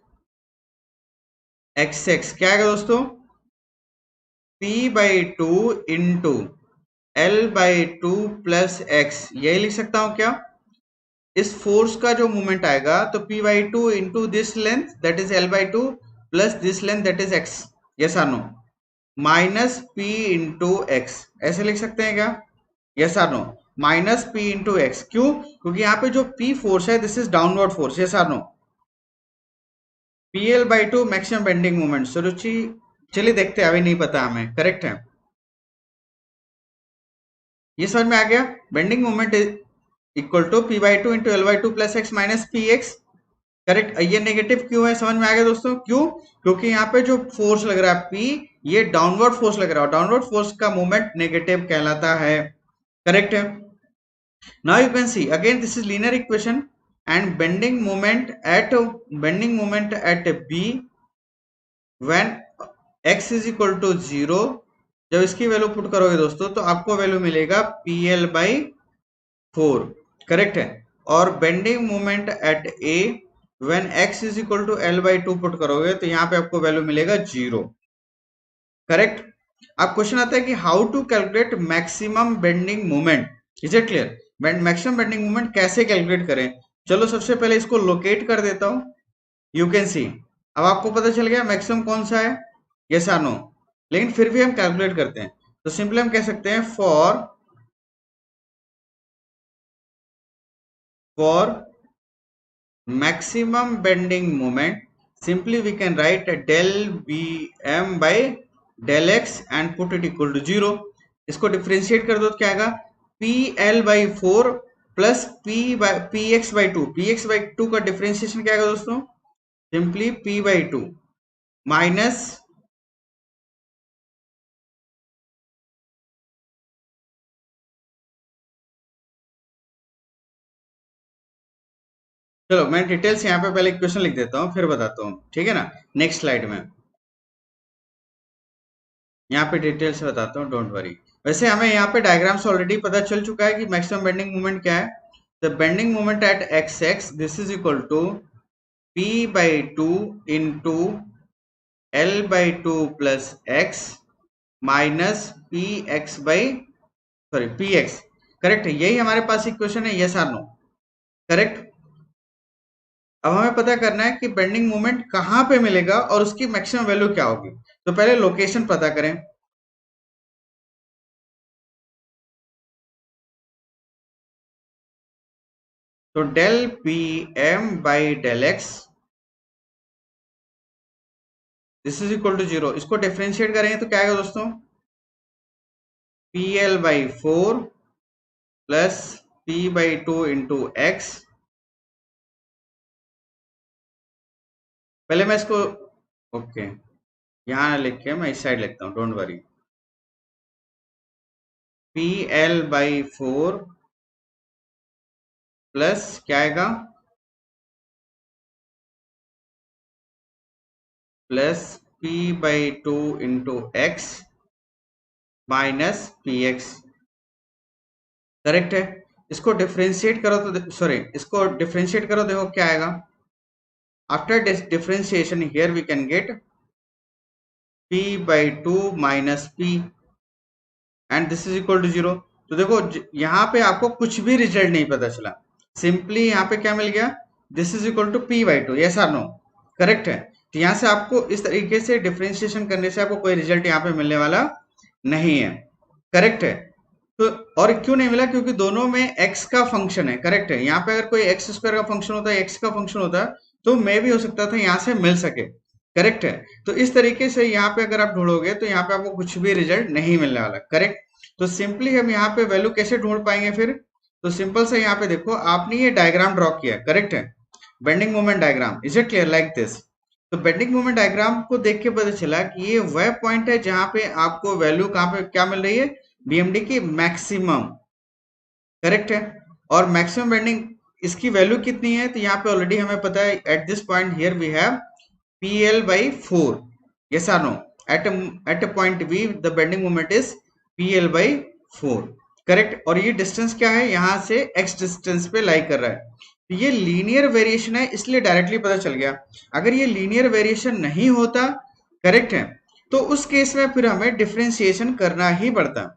x x क्या आएगा दोस्तों? p/2 into l/2 plus x. यही लिख सकता हूं क्या? इस फोर्स का जो मूवमेंट आएगा तो p/2 into this length that is l/2 plus this length that is x। Yes or no? Minus p into x, ऐसे लिख सकते हैं क्या? Yes or no? Minus p into x. क्यों? क्योंकि यहाँ पे जो p फोर्स है this is downward force. Yes or no? pl/2 maximum bending moment. Suruchi, चलिए देखते हैं, अभी नहीं पता हमें। करेक्ट है। ये समझ में आ गया? Bending moment equal to p/2 into l/2 plus x minus P x. Correct. ये नेगेटिव क्यों है समझ में आ गया दोस्तों? क्यों? क्योंकि यहाँ पे जो फोर्स लग रहा है P, ये डाउनवर्ड फोर्स लग रहा है, डाउनवर्ड फोर्स का मूवमेंट नेगेटिव कहलाता है। करेक्ट है। Now you can see again this is linear equation and bending moment at B when x is equal to 0, जब इसकी वैल्यू पुट करोगे दोस्तों तो आपको वैल्यू मिलेगा pl/4। करेक्ट है। और bending moment at A when x is equal to l/2 put करोगे तो यहाँ पे आपको वैल्यू मिलेगा 0। करेक्ट। अब क्वेश्चन आता है कि how to calculate maximum bending moment. Is it clear? Maximum bending moment कैसे कैलकुलेट करें? चलो सबसे पहले इसको लोकेट कर देता हूं। यू कैन सी, अब आपको पता चल गया मैक्सिमम कौन सा है। Yes or no? लेकिन फिर भी हम कैलकुलेट करते हैं, तो सिंपली हम कह सकते हैं for maximum bending moment, simply we can write del bm by del x and put it equal to 0। इसको डिफ्रेंशिएट कर दो तो क्या आएगा? pl/4 plus px/2। px/2 का डिफ्रेंशिएशन क्या आएगा दोस्तों? सिंपली p/2 माइनस, चलो मैं डिटेल्स यहाँ पे पहले इक्वेशन लिख देता हूँ फिर बताता हूँ। ठीक है ना? नेक्स्ट स्लाइड में यहाँ पे डिटेल से बताता हूँ, डोंट वरी। वैसे हमें यहाँ पे डायग्राम से ऑलरेडी पता चल चुका है कि मैक्सिमम बेंडिंग मोमेंट क्या है। The bending moment at x x this is equal to p/2 into l/2 plus x minus P x by, sorry P x. Correct है, यही हमारे पास इक्वेशन है। Yes or no? करेक्ट। अब हमें पता करना है कि बेंडिंग मोमेंट कहाँ पे मिलेगा और उसकी मैक्सिमम वैल्यू क्या होगी। तो पहले लोकेशन पता करें। तो del P M by del x this is equal to 0। इसको डिफ्रेंशिएट करेंगे तो क्या आएगा दोस्तों, P L by 4 plus P by 2 into x. पहले मैं इसको ओके यहां लिख के मैं इस साइड लिखता हूं, don't worry. P L by 4 plus क्या आएगा, plus P by 2 into x minus P x. Correct है। इसको डिफ्रेंशिएट करो तो सॉरी, इसको डिफ्रेंशिएट करो, देखो क्या आएगा। After differentiation here we can get p by 2 minus p and this is equal to 0। तो देखो यहाँ पे आपको कुछ भी रिजल्ट नहीं पता चला, सिंपली यहाँ पे क्या मिल गया, this is equal to p by 2, yes और नो, करेक्ट है। तो यहाँ से आपको इस तरीके से डिफ्रेंशिएशन करने से आपको कोई रिजल्ट यहाँ पे मिलने वाला नहीं है, करेक्ट है। तो और क्यों नहीं मिला, क्योंकि दोनों में x का फंक्शन है, करेक्ट है। यहाँ पे अगर कोई एक्स स्क्वायर का फंक्शन होता है, x का फंक्शन होता है, तो मे भी हो सकता था यहाँ से मिल सके, करेक्ट है। तो इस तरीके से यहाँ पे अगर आप ढूंढोगे तो यहाँ पे आपको कुछ भी रिजल्ट नहीं मिलने वाला, करेक्ट। तो सिंपली हम यहाँ पे वैल्यू कैसे ढूंढ पाएंगे फिर, तो सिंपल से यहाँ पे देखो आपने ये डायग्राम ड्रॉ किया, करेक्ट है, bending moment diagram, is it clear like this. तो बेंडिंग मोमेंट डायग्राम को देख के पता चला कि ये वह पॉइंट है जहां पे आपको वैल्यू कहां पे क्या मिल रही है, बीएमडी की मैक्सिमम, करेक्ट है। और मैक्सिमम बेंडिंग इसकी वैल्यू कितनी है, तो यहाँ पे ऑलरेडी हमें पता है, at this point here we have PL by 4, yes or no, at a point B the bending moment is PL by 4, correct. और ये डिस्टेंस क्या है, यहां से x डिस्टेंस पे लाई कर रहा है, तो ये लीनियर वेरिएशन है, इसलिए डायरेक्टली पता चल गया। अगर ये लीनियर वेरिएशन नहीं होता, करेक्ट है, तो उस केस में फिर हमें डिफरेंशिएशन करना ही पड़ता।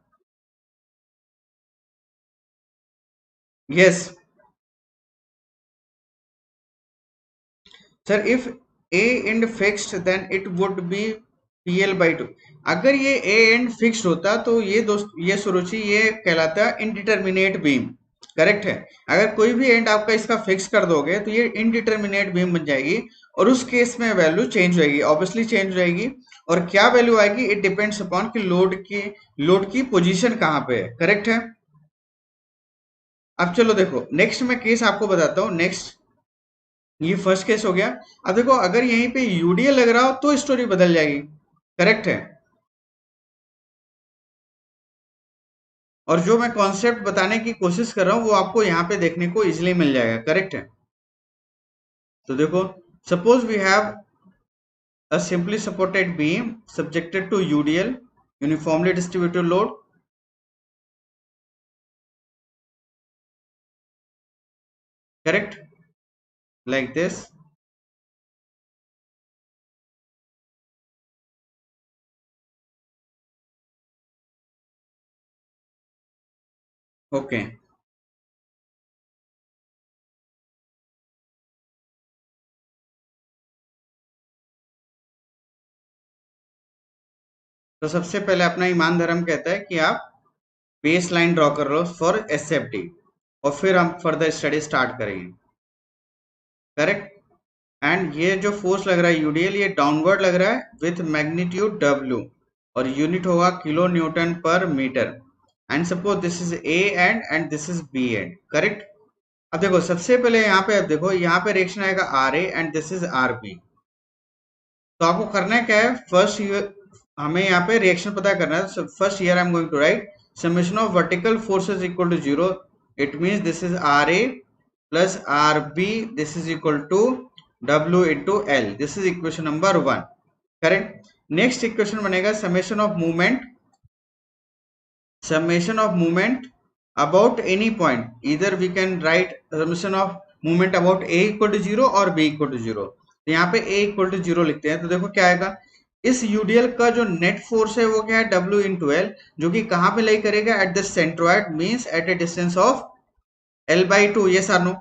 Yes sir, if a end fixed then it would be PL by 2। अगर ये a end fixed होता तो ये दोस्त, ये सुरुचि, ये कहलाता है इनडिटर्मिनेट बीम, करेक्ट है। अगर कोई भी एंड आपका इसका फिक्स कर दोगे तो ये इनडिटर्मिनेट बीम बन जाएगी, और उस केस में वैल्यू चेंज होगी, ऑब्वियसली चेंज रहेगी। और क्या वैल्यू आएगी, इट डिपेंड्स अपॉन कि लोड की पोजीशन कहाँ पे है, करेक्ट है। अब चलो देखो नेक्स्ट मैं केस आपको बताता हूँ। नेक्स्ट ये फर्स्ट केस हो गया। अब देखो अगर यहीं पे यूडीएल लग रहा हो तो स्टोरी बदल जाएगी, करेक्ट है। और जो मैं कॉन्सेप्ट बताने की कोशिश कर रहा हूं वो आपको यहाँ पे देखने को इजिली मिल जाएगा, करेक्ट है। तो देखो suppose we have a simply supported beam subjected to UDL, uniformly distributed load, correct, like this। Okay तो सबसे पहले अपना ईमान धर्म कहता है कि आप बेस लाइन ड्रॉ कर लो फॉर एसएफटी, और फिर हम फर्दर स्टडी स्टार्ट करेंगे, करेक्ट। एंड ये जो फोर्स लग रहा है यूडीएल, ये डाउनवर्ड लग रहा है विथ मैग्नीट्यूड डब्ल्यू, और यूनिट होगा किलो न्यूटन पर metre. And suppose this is A and this is B end, correct. अब देखो सबसे पहले यहाँ पे, अब देखो यहाँ पे रिएक्शन आएगा R A and this is R B. तो आपको करना क्या है, फर्स्ट हमें यहाँ पे रिएक्शन पता करना है। First here I am going to write summation of vertical forces equal to 0, it means this is R A plus R B, this is equal to W into L, this is equation number 1, correct। next equation बनेगा summation of movement about any point, either we can write summation of movement about A equal to 0 और B equal to 0। तो यहाँ पे A equal to 0 लिखते हैं, तो देखो क्या आएगा, इस यूडीएल का जो नेट फोर्स है वो क्या है, W into L, जो कि कहाँ पे लाई करेगा, at the centroid, means at a distance of L by 2, yes or no।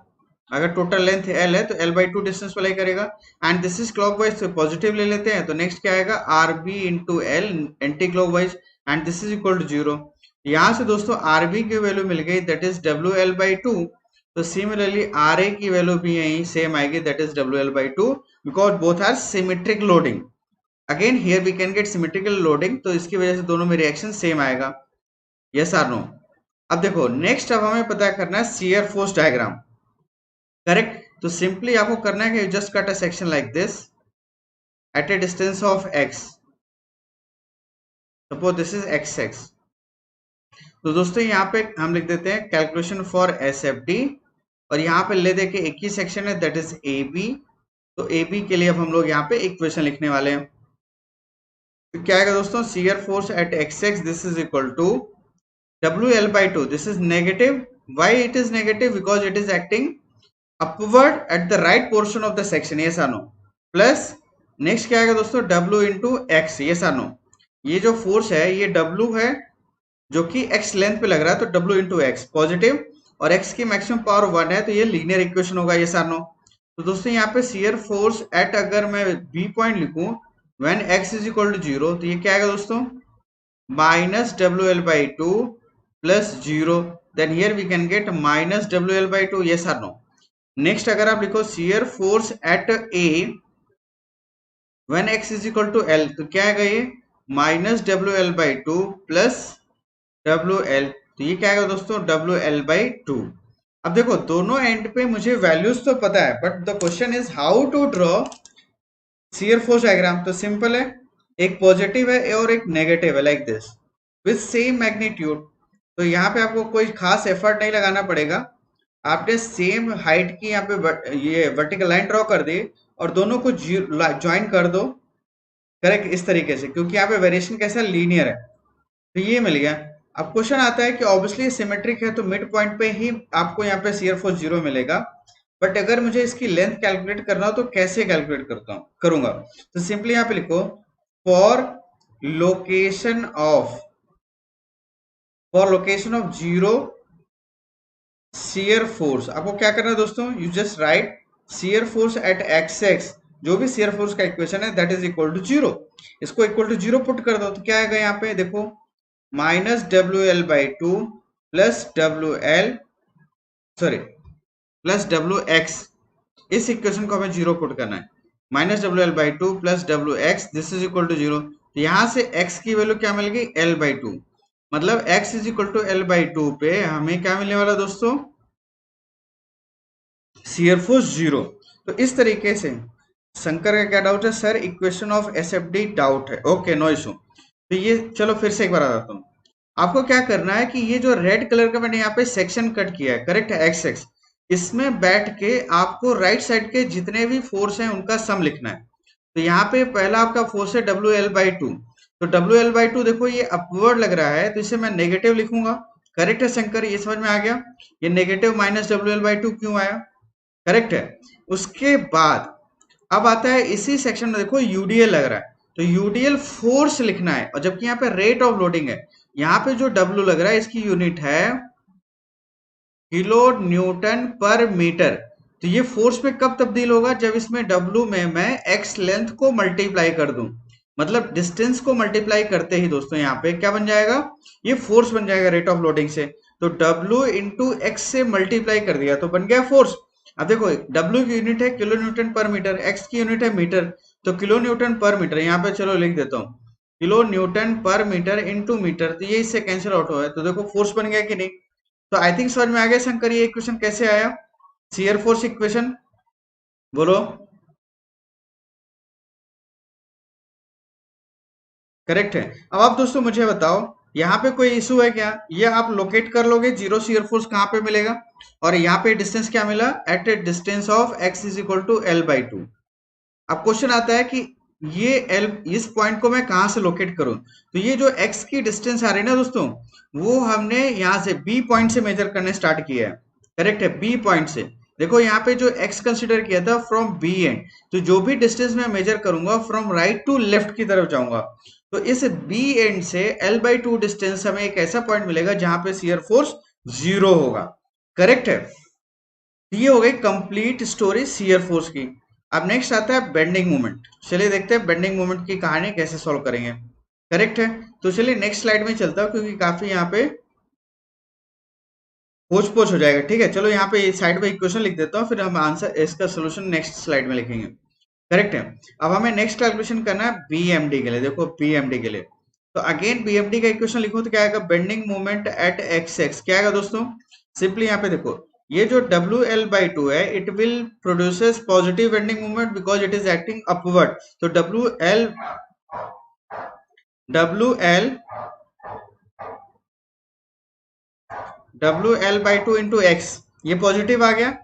अगर टोटल लेंथ L है तो L by 2 डिस्टेंस पे लाई करेगा। एंड दिस इज क्लॉकवाइज, तो पॉजिटिव ले लेते हैं, तो नेक्स्ट क्या आएगा, R B into L anti clockwise, and this is equal to 0। यहाँ से दोस्तों आर बी की वैल्यू मिल गई, that is W L by 2, तो सिमिलरली आर ए की वैल्यू भी यही सेम आएगी, that is W L by two, because both are symmetric loading. Again here we can get symmetrical loading, तो इसकी वजह से दोनों में रिएक्शन सेम आएगा। Yes or no? अब देखो नेक्स्ट, अब हमें पता करना है शियर फोर्स डायग्राम। करेक्ट? तो सिंपली आपको करना है कि just cut a section like this at a distance of x, suppose this is x x. तो दोस्तों यहाँ पे हम लिख देते हैं calculation for S F D, और यहाँ पे ले दे के एक ही सेक्शन है, दैट इज ए बी। तो ए बी के लिए अब हम लोग यहाँ पे इक्वेशन लिखने वाले हैं। तो क्या आएगा दोस्तों? Shear force at x x this is equal to WL by 2. This is negative. Why it is negative? Because it is acting upward at the right portion of the section. Yes or no? Plus next क्या आएगा दोस्तों? W into X. Yes or no? ये जो force है ये W है जो कि X लेंथ पे लग रहा है, तो W into X पॉजिटिव, और X की मैक्सिमम पावर 1 है, तो ये लीनियर इक्वेशन होगा। Yes or no? तो दोस्तों यहाँ पे शियर फोर्स एट, अगर मैं B पॉइंट लिखूं when X is equal to 0, तो ये क्या आएगा दोस्तों? minus WL by 2 plus 0, then here we can get minus WL by 2. yes or no? Next अगर आप लिखो shear force at A when x is equal to L, तो क्या आएगा ये? minus WL by 2 plus WL, तो ये क्या आएगा दोस्तों? WL by 2। अब देखो दोनों एंड पे मुझे वैल्यूज तो पता है, but the question is how to draw shear force diagram. तो सिंपल है, एक पॉजिटिव है और एक नेगेटिव है, like this with same magnitude. तो यहाँ पे आपको कोई खास एफर्ट नहीं लगाना पड़ेगा, आपने सेम हाइट की यहाँ पे ये वर्टिकल लाइन ड्रॉ कर दी और दोनों को ज्वाइन कर दो। करेक्ट? इस तरीके से, क्योंकि यहाँ पे वेरिएशन कैसा लीनियर है, तो ये मिल गया। अब क्वेश्चन आता है कि ऑब्वियसली सिमेट्रिक है तो मिड पॉइंट पे ही आपको यहाँ पे शियर फोर्स 0 मिलेगा, बट अगर मुझे इसकी लेंथ कैलकुलेट करना हो तो कैसे कैलकुलेट करूंगा? तो सिंपली यहाँ पे लिखो for location of zero shear force. आपको क्या करना है दोस्तों? You just right shear force at x x, जो भी शियर फोर्स का इक्वेशन है दैट इज इक्वल टू 0। इसको इक्वल टू 0 पुट कर दो, तो क्या आएगा यहाँ पे? देखो minus WL by 2 plus WL, sorry plus WX। इस इक्वेशन को हमें 0 पुट करना है। Minus WL by 2 plus WX this is equal to 0। तो यहाँ से x की वैल्यू क्या मिल गई? L बाई 2, मतलब x is equal to L by 2 पे हमें क्या मिलने वाला दोस्तों? Shear force 0। तो इस तरीके से शंकर का क्या डाउट है? Sir equation of SFD doubt है। Okay, no issue. तो ये चलो फिर से एक बार आता हूँ। आपको क्या करना है कि ये जो रेड कलर का मैंने यहाँ पे सेक्शन कट किया है, करेक्ट है, एक्स एक्स, इसमें बैठ के आपको राइट साइड के जितने भी फोर्स हैं उनका सम लिखना है। तो यहाँ पे पहला आपका फोर्स है WL बाई 2, तो WL बाई 2 देखो ये अपवर्ड लग रहा है, तो इसे मैं नेगेटिव लिखूंगा। करेक्ट है शंकर? ये समझ में आ गया? ये नेगेटिव माइनस WL बाई 2 क्यों आया? करेक्ट है। उसके बाद अब आता है इसी सेक्शन में, देखो यूडीएल लग रहा है, तो यूडीएल फोर्स लिखना है, और जबकि यहाँ पे रेट ऑफ लोडिंग है। यहाँ पे जो W लग रहा है इसकी यूनिट है किलो न्यूटन पर मीटर। तो ये फोर्स में कब तब्दील होगा? जब इसमें W में मैं x लेंथ को मल्टीप्लाई कर दूं, मतलब डिस्टेंस को मल्टीप्लाई करते ही दोस्तों यहाँ पे क्या बन जाएगा? ये फोर्स बन जाएगा रेट ऑफ लोडिंग से। तो W इंटू एक्स से मल्टीप्लाई कर दिया तो बन गया फोर्स। अब देखो W की यूनिट है किलो न्यूटन पर मीटर, x की यूनिट है मीटर, तो किलो न्यूटन पर मीटर यहाँ पे चलो लिख देता हूँ किलो न्यूटन पर मीटर इंटू मीटर, तो ये इससे कैंसिल आउट हुआ है, तो देखो फोर्स बन गया कि नहीं? तो आई थिंक समझ में आ गया शंकर ये इक्वेशन कैसे आया, शियर फोर्स इक्वेशन? बोलो। करेक्ट है। अब आप दोस्तों मुझे बताओ यहाँ पे कोई इशू है क्या? ये आप लोकेट कर लोगे जीरो शियर फोर्स कहाँ पे मिलेगा, और यहाँ पे डिस्टेंस क्या मिला? At a distance of x is equal to L by 2। अब क्वेश्चन आता है कि ये L, इस पॉइंट को मैं कहां से लोकेट करूं? तो ये जो x की डिस्टेंस आ रही है ना दोस्तों, वो हमने यहां से B पॉइंट से मेजर करने स्टार्ट किया है। करेक्ट है, B पॉइंट से। देखो यहाँ पे जो x कंसीडर किया था फ्रॉम B एंड, तो जो भी डिस्टेंस मैं मेजर करूंगा फ्रॉम राइट टू लेफ्ट की तरफ जाऊंगा, तो इस B एंड से L बाई 2 डिस्टेंस हमें एक ऐसा पॉइंट मिलेगा जहां पे शियर फोर्स 0 होगा। करेक्ट है? ये हो गई कंप्लीट स्टोरी शियर फोर्स की। अब नेक्स्ट आता है बेंडिंग मोमेंट। चलिए देखते हैं बेंडिंग मोमेंट की कहानी कैसे सॉल्व करेंगे। करेक्ट है? तो चलिए नेक्स्ट स्लाइड में चलता हूं, क्योंकि काफी यहाँ पे पोच पोच हो जाएगा। ठीक है, चलो यहाँ पे साइड पे इक्वेशन लिख देता हूँ, फिर हम आंसर इसका सोल्यूशन नेक्स्ट स्लाइड में लिखेंगे। करेक्ट है। अब हमें नेक्स्ट कैलकुलेशन करना है बीएमडी के लिए। देखो बीएमडी के लिए तो अगेन बीएमडी का इक्वेशन लिखो तो क्या आएगा, bending moment at x x क्या आएगा दोस्तों, सिंपली यहाँ पे देखो ये जो डब्ल्यू एल बाई टू है it will produces positive bending moment because it is acting upward. तो W L by two into x ये पॉजिटिव आ गया।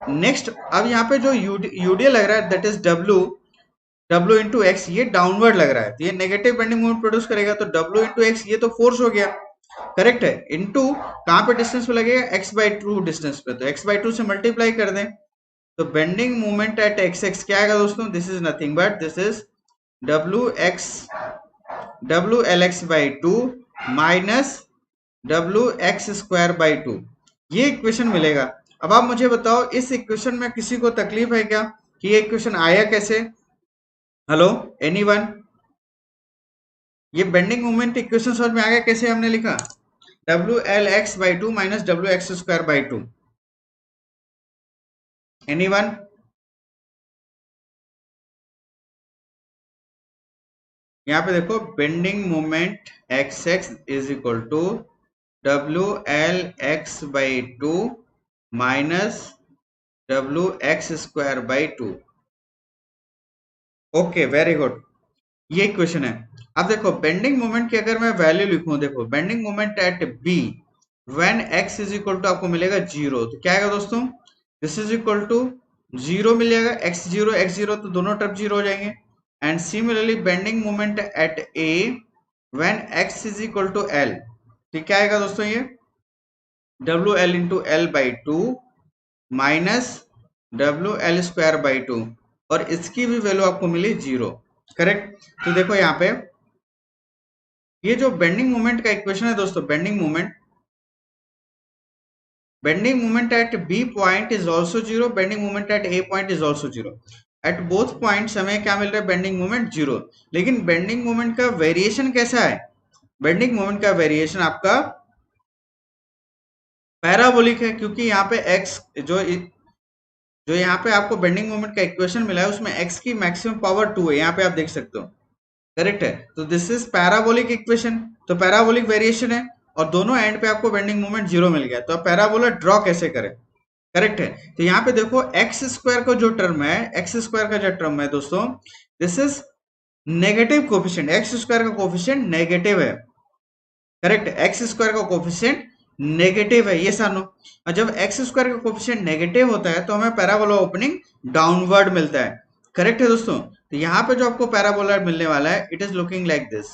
नेक्स्ट अब यहाँ पे जो यूडीए लग रहा है that is W into x ये डाउनवर्ड लग रहा है, तो ये नेगेटिव बेंडिंग मोमेंट प्रोड्यूस करेगा। तो डब्ल्यू इंटू एक्स ये तो फोर्स हो गया। करेक्ट है। इनटू कहां पे डिस्टेंस पे लगेगा, एक्स बाई टू डिस्टेंस पे, तो एक्स बाई टू से मल्टीप्लाई कर दें तो bending moment at x x क्या आएगा दोस्तों, this is nothing but this is W L x by two minus W x square by two, ये इक्वेशन मिलेगा। अब आप मुझे बताओ इस इक्वेशन में किसी को तकलीफ है क्या कि ये इक्वेशन आया कैसे? हेलो एनीवन, ये बेंडिंग मोमेंट इक्वेशन समझ में आ गया कैसे हमने लिखा, W L x by two minus W x square by two. Anyone? यहाँ पे देखो bending moment x x is equal to W L x by two minus W x square by two. Okay very good, ये equation है। अब देखो bending moment की अगर मैं वैल्यू लिखूं, देखो bending moment at B when x is equal to आपको मिलेगा जीरो, तो क्या आएगा दोस्तों, this is equal to zero मिल जाएगा, एक्स जीरो तो दोनों तरफ जीरो हो जाएंगे। And similarly bending moment at A when x is equal to L, तो क्या आएगा दोस्तों, ये W L into L by two minus W L square by two, और इसकी भी वैल्यू आपको मिली जीरो। करेक्ट। तो देखो यहाँ पे ये जो बेंडिंग मोमेंट का इक्वेशन है दोस्तों, bending moment at B point is also zero, bending moment at A point is also zero. At both points हमें क्या मिल रहा है, बेंडिंग मोमेंट जीरो। लेकिन बेंडिंग मोमेंट का वेरिएशन कैसा है, बेंडिंग मोमेंट का वेरिएशन आपका पैराबोलिक है, क्योंकि यहाँ पे एक्स जो यहाँ पे आपको बेंडिंग मोमेंट का इक्वेशन मिला है उसमें एक्स की मैक्सिमम पावर टू है, यहाँ पे आप देख सकते हो। करेक्ट है। तो दिस इज पैराबोलिक इक्वेशन, तो पैराबोलिक वेरिएशन है और दोनों एंड पे आपको बेंडिंग मोमेंट जीरो मिल गया, तो आप पैराबोला ड्रॉ कैसे करें। करेक्ट है। तो यहाँ पे देखो एक्स स्क्वायर का जो टर्म है, एक्स स्क्वायर का जो टर्म है दोस्तों, this is negative coefficient, x square का कोफिशिएंट नेगेटिव है। करेक्ट, एक्स स्क्वायर का कोफिशिएंट नेगेटिव है, ये सानो। और जब एक्स स्क्वायर का कोफिशिएंट नेगेटिव होता है तो हमें पैराबोला ओपनिंग डाउनवर्ड मिलता है। करेक्ट है दोस्तों। तो यहाँ पे जो आपको पैराबोला मिलने वाला है it is looking like this.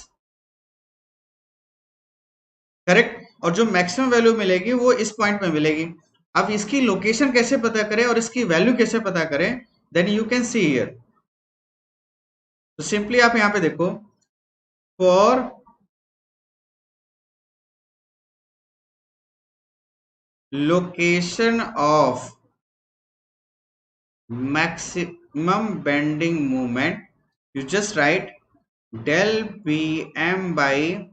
Correct. और जो मैक्सिमम वैल्यू मिलेगी वो इस पॉइंट में मिलेगी। अब इसकी लोकेशन कैसे पता करें और इसकी वैल्यू कैसे पता करें, then you can see here. तो सिंपली आप यहाँ पे देखो, for location of maximum bending moment you just write del bm by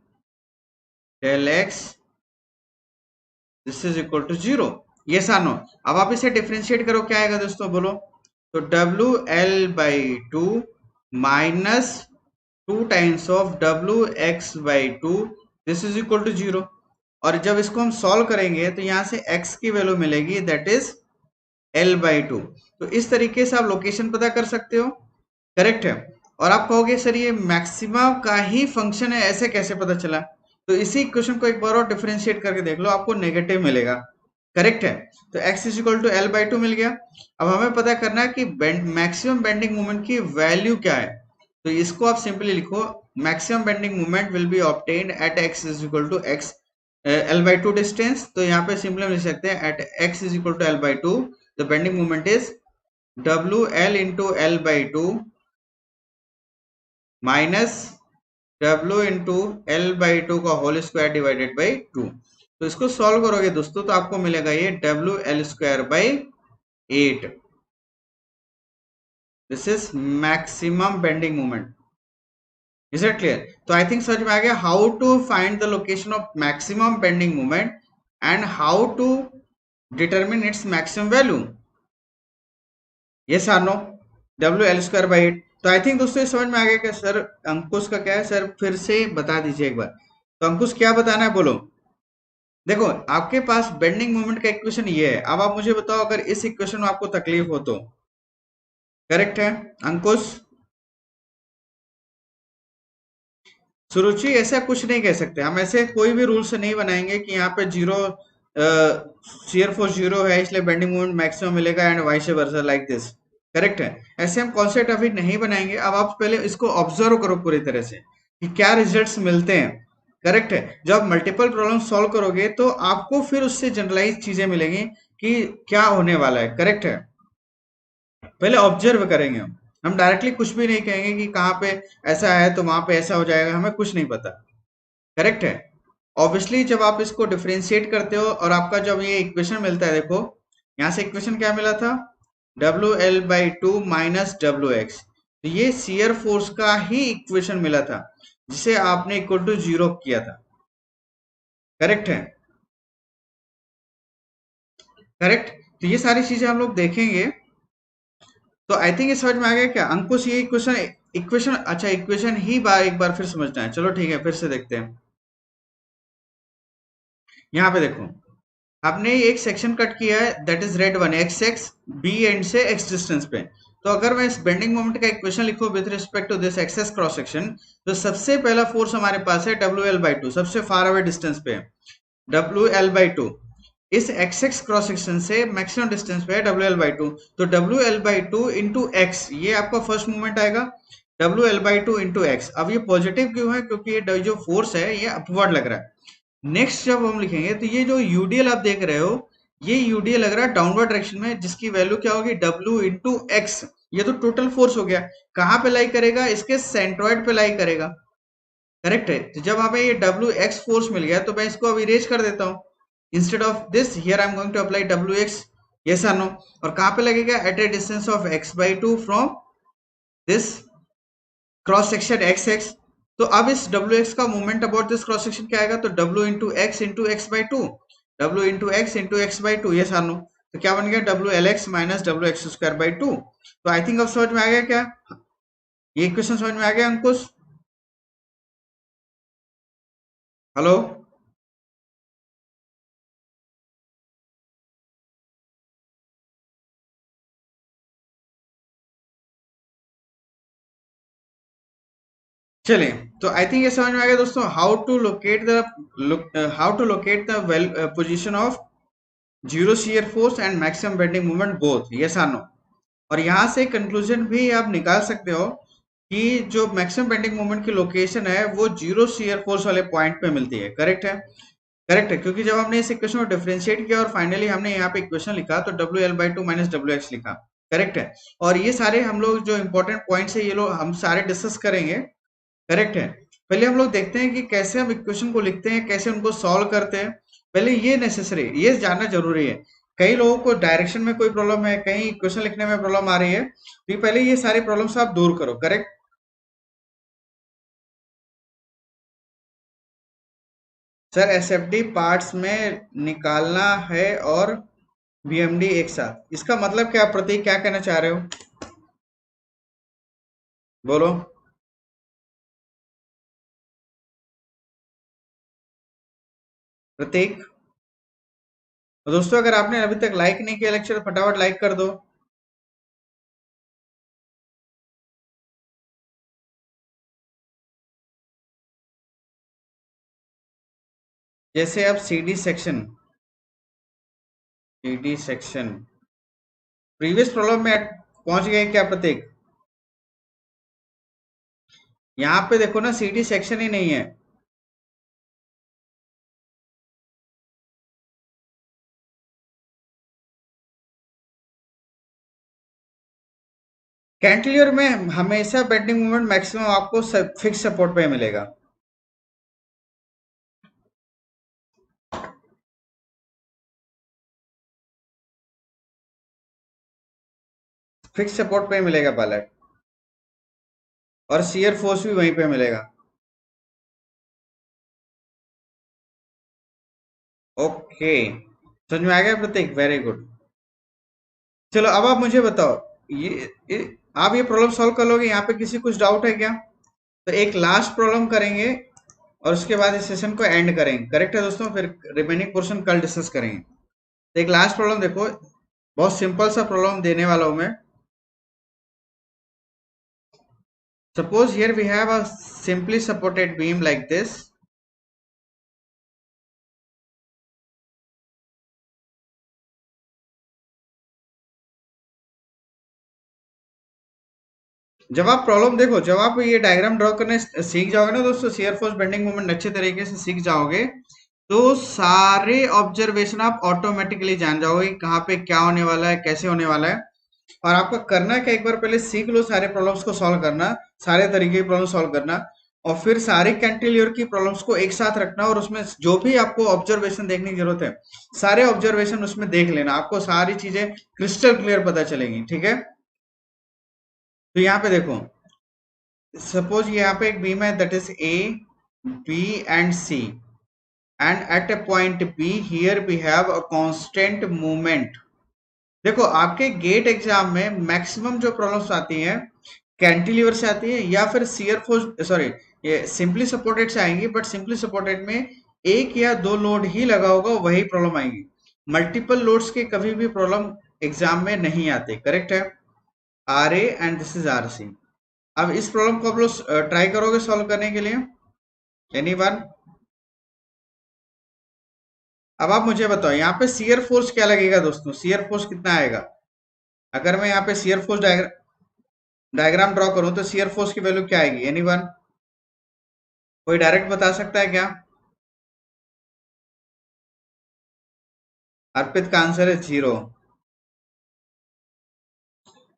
del x this is equal to zero. yes or no? अब आप इसे डिफ्रेंशिएट करो, क्या आएगा दोस्तों बोलो, तो W L by two minus two times of W x by two this is equal to zero. और जब इसको हम सॉल्व करेंगे तो यहां से x की वैल्यू मिलेगी that is L by two. तो इस तरीके से आप लोकेशन पता कर सकते हो। करेक्ट है। और आप कहोगे सर ये मैक्सिमा का ही फंक्शन है, ऐसे कैसे पता चला, तो इसी इक्वेशन को एक बार और डिफरेंशिएट करके देख लो, आपको नेगेटिव मिलेगा। करेक्ट है। तो x is equal to L by two मिल गया। अब हमें पता करना है कि मैक्सिमम बेंडिंग मोमेंट की वैल्यू क्या है, तो इसको आप सिंपली लिखो, maximum bending moment will be obtained at x is equal to x L by two distance. तो यहाँ पे सिंपली लिख सकते हैं at x is equal to L by two the bending moment is W L into L by two minus W into L by two का whole square divided by two. तो इसको सॉल्व करोगे दोस्तों तो आपको मिलेगा ये W L square by 8। This is maximum bending moment. Is it clear? तो आई थिंक समझ में आ गया how to find the location of maximum bending moment and how to determine its maximum value, yes or no, W L square by 8। तो I think दोस्तों ये समझ में आ गया कि सर अंकुश का क्या है, सर फिर से बता दीजिए एक बार। तो अंकुश क्या बताना है बोलो। देखो आपके पास बेंडिंग मोमेंट का इक्वेशन ये है, अब आप मुझे बताओ अगर इस इक्वेशन में आपको तकलीफ हो तो। करेक्ट है अंकुश? सुरुचि ऐसा कुछ नहीं कह सकते हम, ऐसे कोई भी रूल से नहीं बनाएंगे कि यहाँ पे जीरो शियर फोर्स जीरो है इसलिए बेंडिंग मोमेंट मैक्सिमम मिलेगा and vice versa like this. Correct है, ऐसे हम कॉन्सेप्ट अभी नहीं बनाएंगे। अब आप पहले इसको ऑब्जर्व करो पूरी तरह से कि क्या रिजल्ट्स मिलते हैं। करेक्ट है, जब आप मल्टीपल प्रॉब्लम सॉल्व करोगे तो आपको फिर उससे जनरलाइज चीजें मिलेंगी कि क्या होने वाला है। करेक्ट है, पहले ऑब्जर्व करेंगे हम डायरेक्टली कुछ भी नहीं कहेंगे कि कहाँ पे ऐसा है तो वहां पे ऐसा हो जाएगा, हमें कुछ नहीं पता। करेक्ट है, ऑब्वियसली जब आप इसको डिफरेंशिएट करते हो और आपका जब ये इक्वेशन मिलता है, देखो यहाँ से इक्वेशन क्या मिला था, W L by two minus W x, तो ये शियर फोर्स का ही इक्वेशन मिला था जिसे आपने इक्वल टू जीरो किया था। करेक्ट है, करेक्ट। तो ये सारी चीजें हम लोग देखेंगे। तो आई थिंक ये समझ में आ गया क्या अंकुश, ये इक्वेशन इक्वेशन अच्छा इक्वेशन ही एक बार फिर समझना है। चलो ठीक है, फिर से देखते हैं। यहाँ पे देखो आपने एक सेक्शन कट किया है that is red one, x x B end से एक्स डिस्टेंस पे। तो अगर मैं इस बेंडिंग मोमेंट का इक्वेशन लिखूं with respect to this axis cross section, तो सबसे पहला फोर्स हमारे पास है डब्ल्यू एल बाई टू, सबसे फार अवे डिस्टेंस पे डब्ल्यू एल बाई टू। इस एक्स एक्स क्रॉस सेक्शन से मैक्सिमम डिस्टेंस पे है डब्ल्यू एल बाई टू, तो W L by two into x ये आपका फर्स्ट मूवमेंट आएगा, W L by two into X. अब ये पॉजिटिव क्यों है, क्योंकि ये जो फोर्स है ये अपवर्ड लग रहा है। नेक्स्ट जब हम लिखेंगे तो ये जो यूडीएल आप देख रहे हो, ये यूडीएल लग रहा है डाउनवर्ड डायरेक्शन में, जिसकी वैल्यू क्या होगी डब्ल्यू इंटू एक्स। ये तो टोटल फोर्स हो गया, कहाँ पे लाई करेगा, इसके सेंट्रॉइड पे लाई करेगा। करेक्ट है, तो जब हमें ये डब्ल्यू एक्स फोर्स मिल गया तो मैं इसको अब इरेज कर देता हूँ। Instead of this here I am going to apply W x, yes और नो। और कहाँ पे लगेगा, at a distance of x by two from this cross section x x. तो अब इस डब्ल्यू एक्स का movement about this cross section क्या आएगा, तो W into x by two, W into x by two, ये सानो। तो क्या बन गया, W L x minus W x square by two. तो आई थिंक अब समझ में आ गया क्या, ये इक्वेशन समझ में आ गया अंकुश? हेलो, चलिए। तो आई थिंक ये समझ में आ गया दोस्तों, how to locate the position of zero shear force and maximum bending moment both, yes और नो। और यहाँ से कंक्लूजन भी आप निकाल सकते हो कि जो मैक्सिमम बेंडिंग मोमेंट की लोकेशन है वो जीरो शियर फोर्स वाले पॉइंट पे मिलती है। करेक्ट है, करेक्ट है, क्योंकि जब हमने इस इक्वेशन को डिफरेंशिएट किया और फाइनली हमने यहाँ पे इक्वेशन लिखा तो W L by two minus W x लिखा। करेक्ट है, और ये सारे हम लोग जो इंपॉर्टेंट पॉइंट्स है ये लोग हम सारे डिस्कस करेंगे। करेक्ट है, पहले हम लोग देखते हैं कि कैसे हम इक्वेशन को लिखते हैं, कैसे उनको सॉल्व करते हैं। पहले ये नेसेसरी, ये जानना जरूरी है। कई लोगों को डायरेक्शन में कोई प्रॉब्लम है, कहीं इक्वेशन लिखने में प्रॉब्लम आ रही है, तो पहले ये सारी प्रॉब्लम्स आप दूर करो। करेक्ट, सर एसएफडी पार्ट्स में निकालना है और वीएमडी एक साथ, इसका मतलब क्या, प्रतीक क्या कहना चाह रहे हो, बोलो। प्रतीक, तो दोस्तों अगर आपने अभी तक लाइक नहीं किया लेक्चर, फटाफट लाइक कर दो। जैसे अब सीडी सेक्शन प्रीवियस प्रॉब्लम में पहुंच गए क्या प्रतीक? यहाँ पे देखो ना, सीडी सेक्शन ही नहीं है। कैंटिलीवर में हमेशा बेंडिंग मोमेंट मैक्सिमम आपको फिक्स सपोर्ट पे मिलेगा, फिक्स सपोर्ट पे मिलेगा पायलट, और शियर फोर्स भी वहीं पे मिलेगा। ओके, समझ में आ गया प्रतीक? Very good. चलो अब आप मुझे बताओ, आप ये प्रॉब्लम सॉल्व कर लोगे? यहाँ पे किसी कुछ डाउट है क्या? तो एक लास्ट प्रॉब्लम करेंगे और उसके बाद इस सेशन को एंड करेंगे। करेक्ट है दोस्तों? फिर रिमेनिंग पोर्शन कल डिस्कस करेंगे। तो एक लास्ट प्रॉब्लम देखो, बहुत सिंपल सा प्रॉब्लम देने वाला हूं मैं। Suppose here we have a simply supported beam like this. जब आप प्रॉब्लम देखो, जब आप ये डायग्राम ड्रॉ करने सीख जाओगे ना दोस्तों, शियर फोर्स बेंडिंग मोमेंट अच्छे तरीके से सीख जाओगे, तो सारे ऑब्जर्वेशन आप ऑटोमेटिकली जान जाओगे कहाँ पे क्या होने वाला है, कैसे होने वाला है। और आपको करना क्या, एक बार पहले सीख लो सारे प्रॉब्लम्स को सॉल्व करना, सारे तरीके की प्रॉब्लम सॉल्व करना, और फिर सारे कैंटिलीवर की प्रॉब्लम्स को एक साथ रखना, और उसमें जो भी आपको ऑब्जर्वेशन देखने की जरूरत है, सारे ऑब्जर्वेशन उसमें देख लेना, आपको सारी चीजें क्रिस्टल क्लियर पता चलेंगी। ठीक है? तो यहाँ पे देखो, सपोज यहाँ पे एक बीम है, that is A, B and C, and at a point B here we have a constant movement. देखो आपके गेट एग्जाम में मैक्सिमम जो प्रॉब्लम्स आती हैं कैंटिलीवर से आती है, या फिर शियर फोर्स, सॉरी, ये सिंपली सपोर्टेड से आएंगी, बट सिंपली सपोर्टेड में एक या दो लोड ही लगा होगा, वही प्रॉब्लम आएगी। मल्टीपल लोड्स के कभी भी प्रॉब्लम एग्जाम में नहीं आते। करेक्ट है? R A and this is R C. अब इस प्रॉब्लम को आप लोग ट्राई करोगे सॉल्व करने के लिए? एनीवन? अब आप मुझे बताओ, यहाँ पे शियर फोर्स क्या लगेगा दोस्तों? शियर फोर्स कितना आएगा? अगर मैं यहाँ पे शियर फोर्स डायग्राम ड्रॉ करूं तो शियर फोर्स की वैल्यू क्या आएगी? एनीवन? कोई डायरेक्ट बता सकता है क्या? अर्पित का आंसर है 0।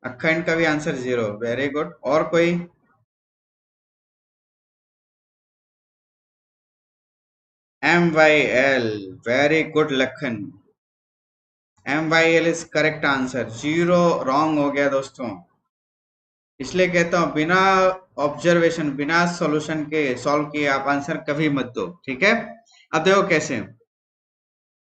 अखंड का भी आंसर 0। Very good. और कोई? MYL। Very good Lakhan. MYL is correct answer. 0 wrong हो गया दोस्तों। इसलिए कहता हूं, बिना ऑब्जर्वेशन, बिना सॉल्यूशन के सॉल्व किए आप आंसर कभी मत दो। ठीक है? अब देखो कैसे,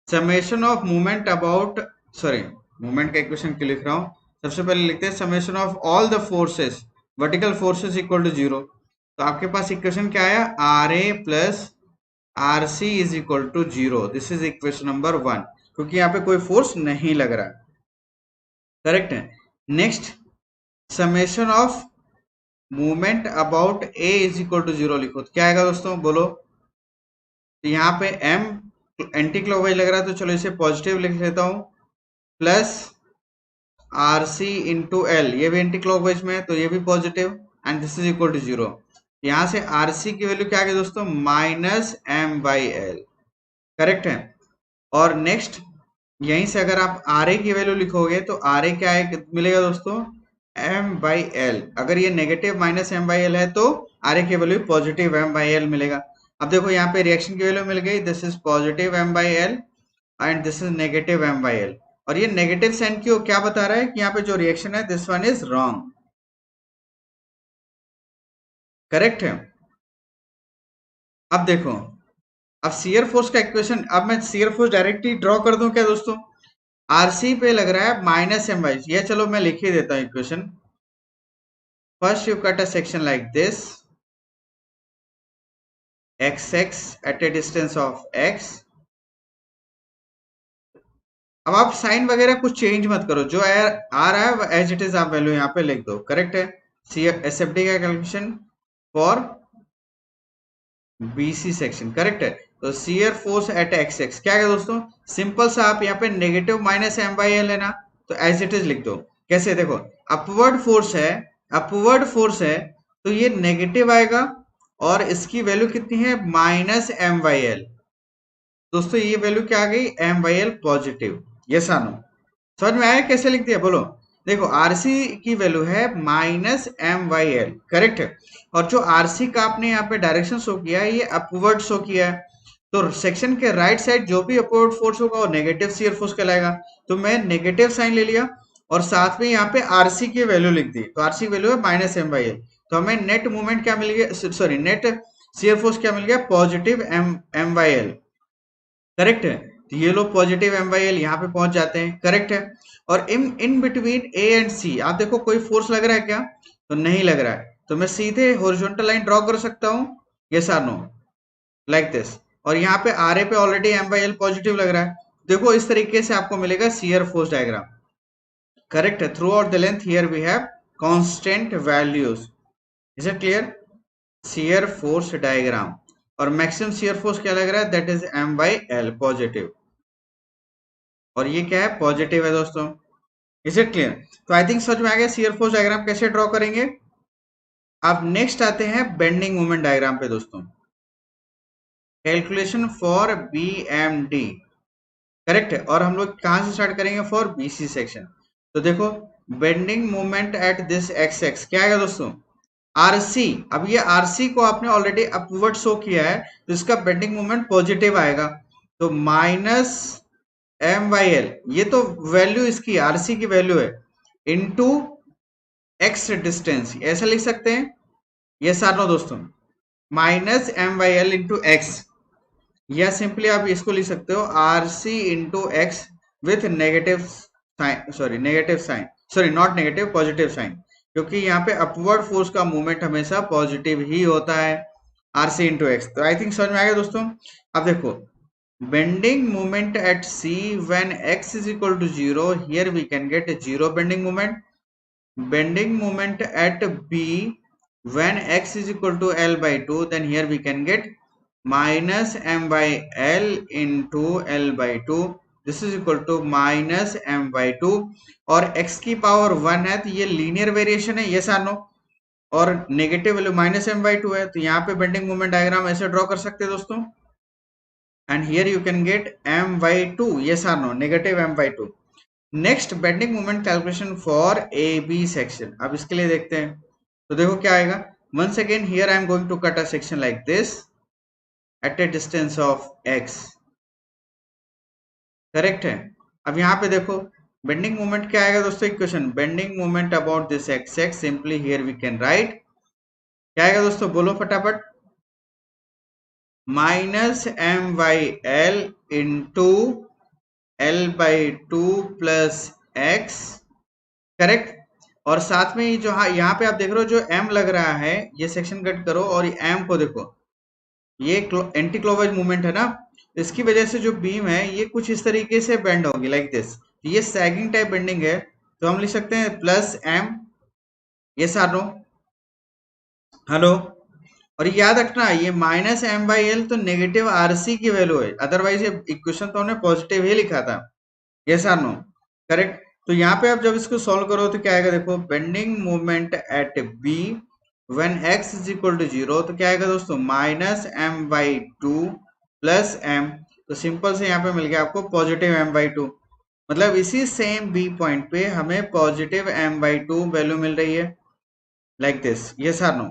summation of movement about, sorry, movement का इक्वेशन क्यों लिख रहा हूं, सबसे पहले लिखते हैं summation of all the forces, vertical forces equal to 0। तो आपके पास इक्वेशन क्या आया? R A plus R C is equal to 0। This is equation number 1, क्योंकि यहाँ पे कोई फोर्स नहीं लग रहा। करेक्ट है? Next, summation of movement about A is equal to 0 लिखो, तो क्या आएगा दोस्तों? बोलो। तो यहाँ पे m एंटी क्लॉकवाइज लग रहा है, तो चलो इसे पॉजिटिव लिख लेता हूं, plus R C into L, ये भी एंटी क्लॉकवाइज में है तो ये भी positive, and this is equal to 0। यहां से आर सी की वैल्यू क्या आ गई दोस्तों? Minus M by L. Correct है? और नेक्स्ट, यहीं से अगर आप आर ए की वैल्यू लिखोगे तो आर ए क्या है, मिलेगा दोस्तों? M by L. अगर ये negative minus M by L है तो आर ए की value positive M by L मिलेगा। अब देखो यहाँ पे रिएक्शन की वैल्यू मिल गई, this is positive M by L and this is negative M by L. और ये नेगेटिव साइन क्यों, क्या बता रहा है कि यहाँ पे जो रिएक्शन है, this one is wrong. Correct है? अब देखो, अब शियर फोर्स का इक्वेशन, अब मैं शियर फोर्स डायरेक्टली ड्रॉ कर दूं क्या दोस्तों? आरसी पे लग रहा है माइनस एम बाई, ये चलो मैं लिख ही देता हूं equation. First you cut a section like this, xx at a distance of x। अब आप साइन वगैरह कुछ चेंज मत करो, जो आ रहा है एज इट इज आप वैल्यू यहाँ पे लिख दो। करेक्ट है? एसएफडी का calculation for BC section. Correct है? तो shear force at x x क्या है दोस्तों? सिंपल सा, आप यहाँ पे negative minus M by L है ना, तो एज इट इज लिख दो। कैसे? देखो, अपवर्ड फोर्स है, अपवर्ड फोर्स है, तो ये नेगेटिव आएगा, और इसकी वैल्यू कितनी है? Minus M by L. दोस्तों ये वैल्यू क्या आ गई? M by L positive. Yes or no? समझ में आया कैसे लिख दिया? बोलो। देखो, आरसी की वैल्यू है minus M by L. Correct है? और जो आरसी का आपने यहाँ पे डायरेक्शन शो किया है, ये अपवर्ड शो किया है, तो सेक्शन के राइट साइड जो भी अपवर्ड फोर्स होगा वो नेगेटिव शियर फोर्स कहलाएगा। तो मैं नेगेटिव साइन ले लिया, और साथ में यहाँ पे आरसी की वैल्यू लिख दी, तो आरसी की वैल्यू है माइनस एम वाई एल। तो हमें नेट मूवमेंट क्या मिल गया, सॉरी, नेट शियर फोर्स क्या मिल गया? Positive M by L. Correct है? तो ये लोग पॉजिटिव एम वाई एल यहाँ पे पहुंच जाते हैं, करेक्ट है। और इन बिटवीन ए एंड सी आप देखो कोई फोर्स लग रहा है क्या, तो नहीं लग रहा है, तो मैं सीधे हॉरिजॉन्टल लाइन ड्रॉ कर सकता हूँ, यस और नो, लाइक दिस। और यहाँ पे आर ए पे already M by L positive लग रहा है, देखो इस तरीके से आपको मिलेगा शियर फोर्स डायग्राम, करेक्ट है। Throughout the length here we have constant values, is it clear, shear force diagram. और मैक्सिमम शियर फोर्स क्या लग रहा है, that is M by L positive, और ये क्या है, पॉजिटिव है दोस्तों, इज इट क्लियर। तो आई थिंक समझ में आ गया शियर फोर्स डायग्राम कैसे ड्रॉ करेंगे। अब नेक्स्ट आते हैं बेंडिंग मोमेंट डायग्राम पे दोस्तों, calculation for B M D, correct है। और हम लोग कहां से स्टार्ट करेंगे, फॉर बीसी सेक्शन। तो देखो bending moment at this X x क्या आएगा दोस्तों, आरसी। अब ये आरसी को आपने ऑलरेडी अपवर्ड शो किया है, तो इसका बेंडिंग मोमेंट पॉजिटिव आएगा, तो माइनस एम वाई एल, ये तो वैल्यू इसकी आरसी की वैल्यू है, इनटू एक्स डिस्टेंस, ऐसा लिख सकते हैं, ये सारों दोस्तों, minus M by L into X, या सिंपली आप इसको लिख सकते हो R C into X with negative sign, sorry not negative, positive sign, क्योंकि यहाँ पे अपवर्ड फोर्स का मूवमेंट हमेशा पॉजिटिव ही होता है, आर सी इंटू एक्स। तो आई थिंक समझ में आ गया दोस्तों। अब देखो bending moment at C when x is equal to 0, here we can get 0 bending moment. Bending moment at B when x is equal to L by 2, then here we can get minus m by L into L by 2, this is equal to minus m by 2, और x की power 1 है, तो ये linear variation है, yes or no, और negative value minus M by 2 है, तो यहाँ पे बेंडिंग मोमेंट डायग्राम ऐसे ड्रॉ कर सकते हैं दोस्तों, and here you can get m by 2, yes or no, नेगेटिव m by 2। Next bending moment calculation for A B section, अब इसके लिए देखते हैं, तो देखो क्या आएगा, once again here I am going to cut a section like this at a distance of x, correct है। अब यहाँ पे देखो बेंडिंग मोमेंट क्या आएगा दोस्तों, equation bending moment about this X X, simply here we can write, क्या आएगा दोस्तों, बोलो फटाफट, minus M by L into L by 2 plus X, correct. और साथ में जो यहाँ पे आप देख रहे हो जो m लग रहा है, ये सेक्शन कट करो और m को देखो, ये एंटी क्लॉकवाइज मूवमेंट है ना, इसकी वजह से जो बीम है ये कुछ इस तरीके से बेंड होगी, लाइक दिस, ये सैगिंग टाइप बेंडिंग है, तो हम लिख सकते हैं प्लस m, ये सारो, हेलो। और याद रखना ये माइनस एम बाई एल तो नेगेटिव आरसी की वैल्यू है, अदरवाइज ये इक्वेशन तो हमने पॉजिटिव ही लिखा था, ये सारो, करेक्ट। तो यहाँ पे आप जब इसको सॉल्व करो तो क्या आएगा, देखो bending moment at B when x is equal to 0, तो क्या आएगा दोस्तों, minus M by 2 plus M, तो सिंपल से यहाँ पे मिल गया आपको पॉजिटिव m बाई 2, मतलब इसी सेम b पॉइंट पे हमें पॉजिटिव m बाई 2 वैल्यू मिल रही है, like this, yes or no,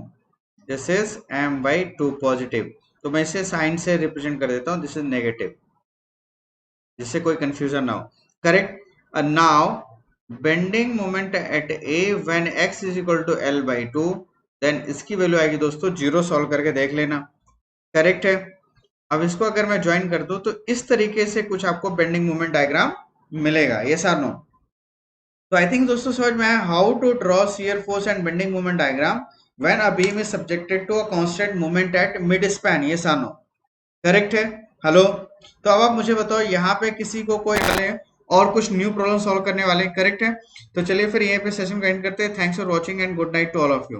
this is m by 2 positive. तो मैं इसे साइन से रिप्रेजेंट कर देता हूँ, दिस इज नेगेटिव, जिससे कोई कंफ्यूजन ना हो, correct. And now bending moment at A when x is equal to L by 2, then इसकी वैल्यू आएगी दोस्तों 0, सॉल्व करके देख लेना, करेक्ट है। अब इसको अगर मैं ज्वाइन कर दूं तो इस तरीके से कुछ आपको बेंडिंग मोमेंट डायग्राम मिलेगा, यस और नो। तो आई थिंक दोस्तों समझ में आया how to draw shear force and bending moment diagram when a beam is subjected to a constant moment at mid span, yes और नो, करेक्ट है, hello. तो अब आप मुझे बताओ यहाँ पे किसी को कोई और कुछ न्यू प्रॉब्लम सॉल्व करने वाले, करेक्ट है। तो चलिए फिर यहीं पे सेशन का एंड करते हैं। Thanks for watching and good night to all of you.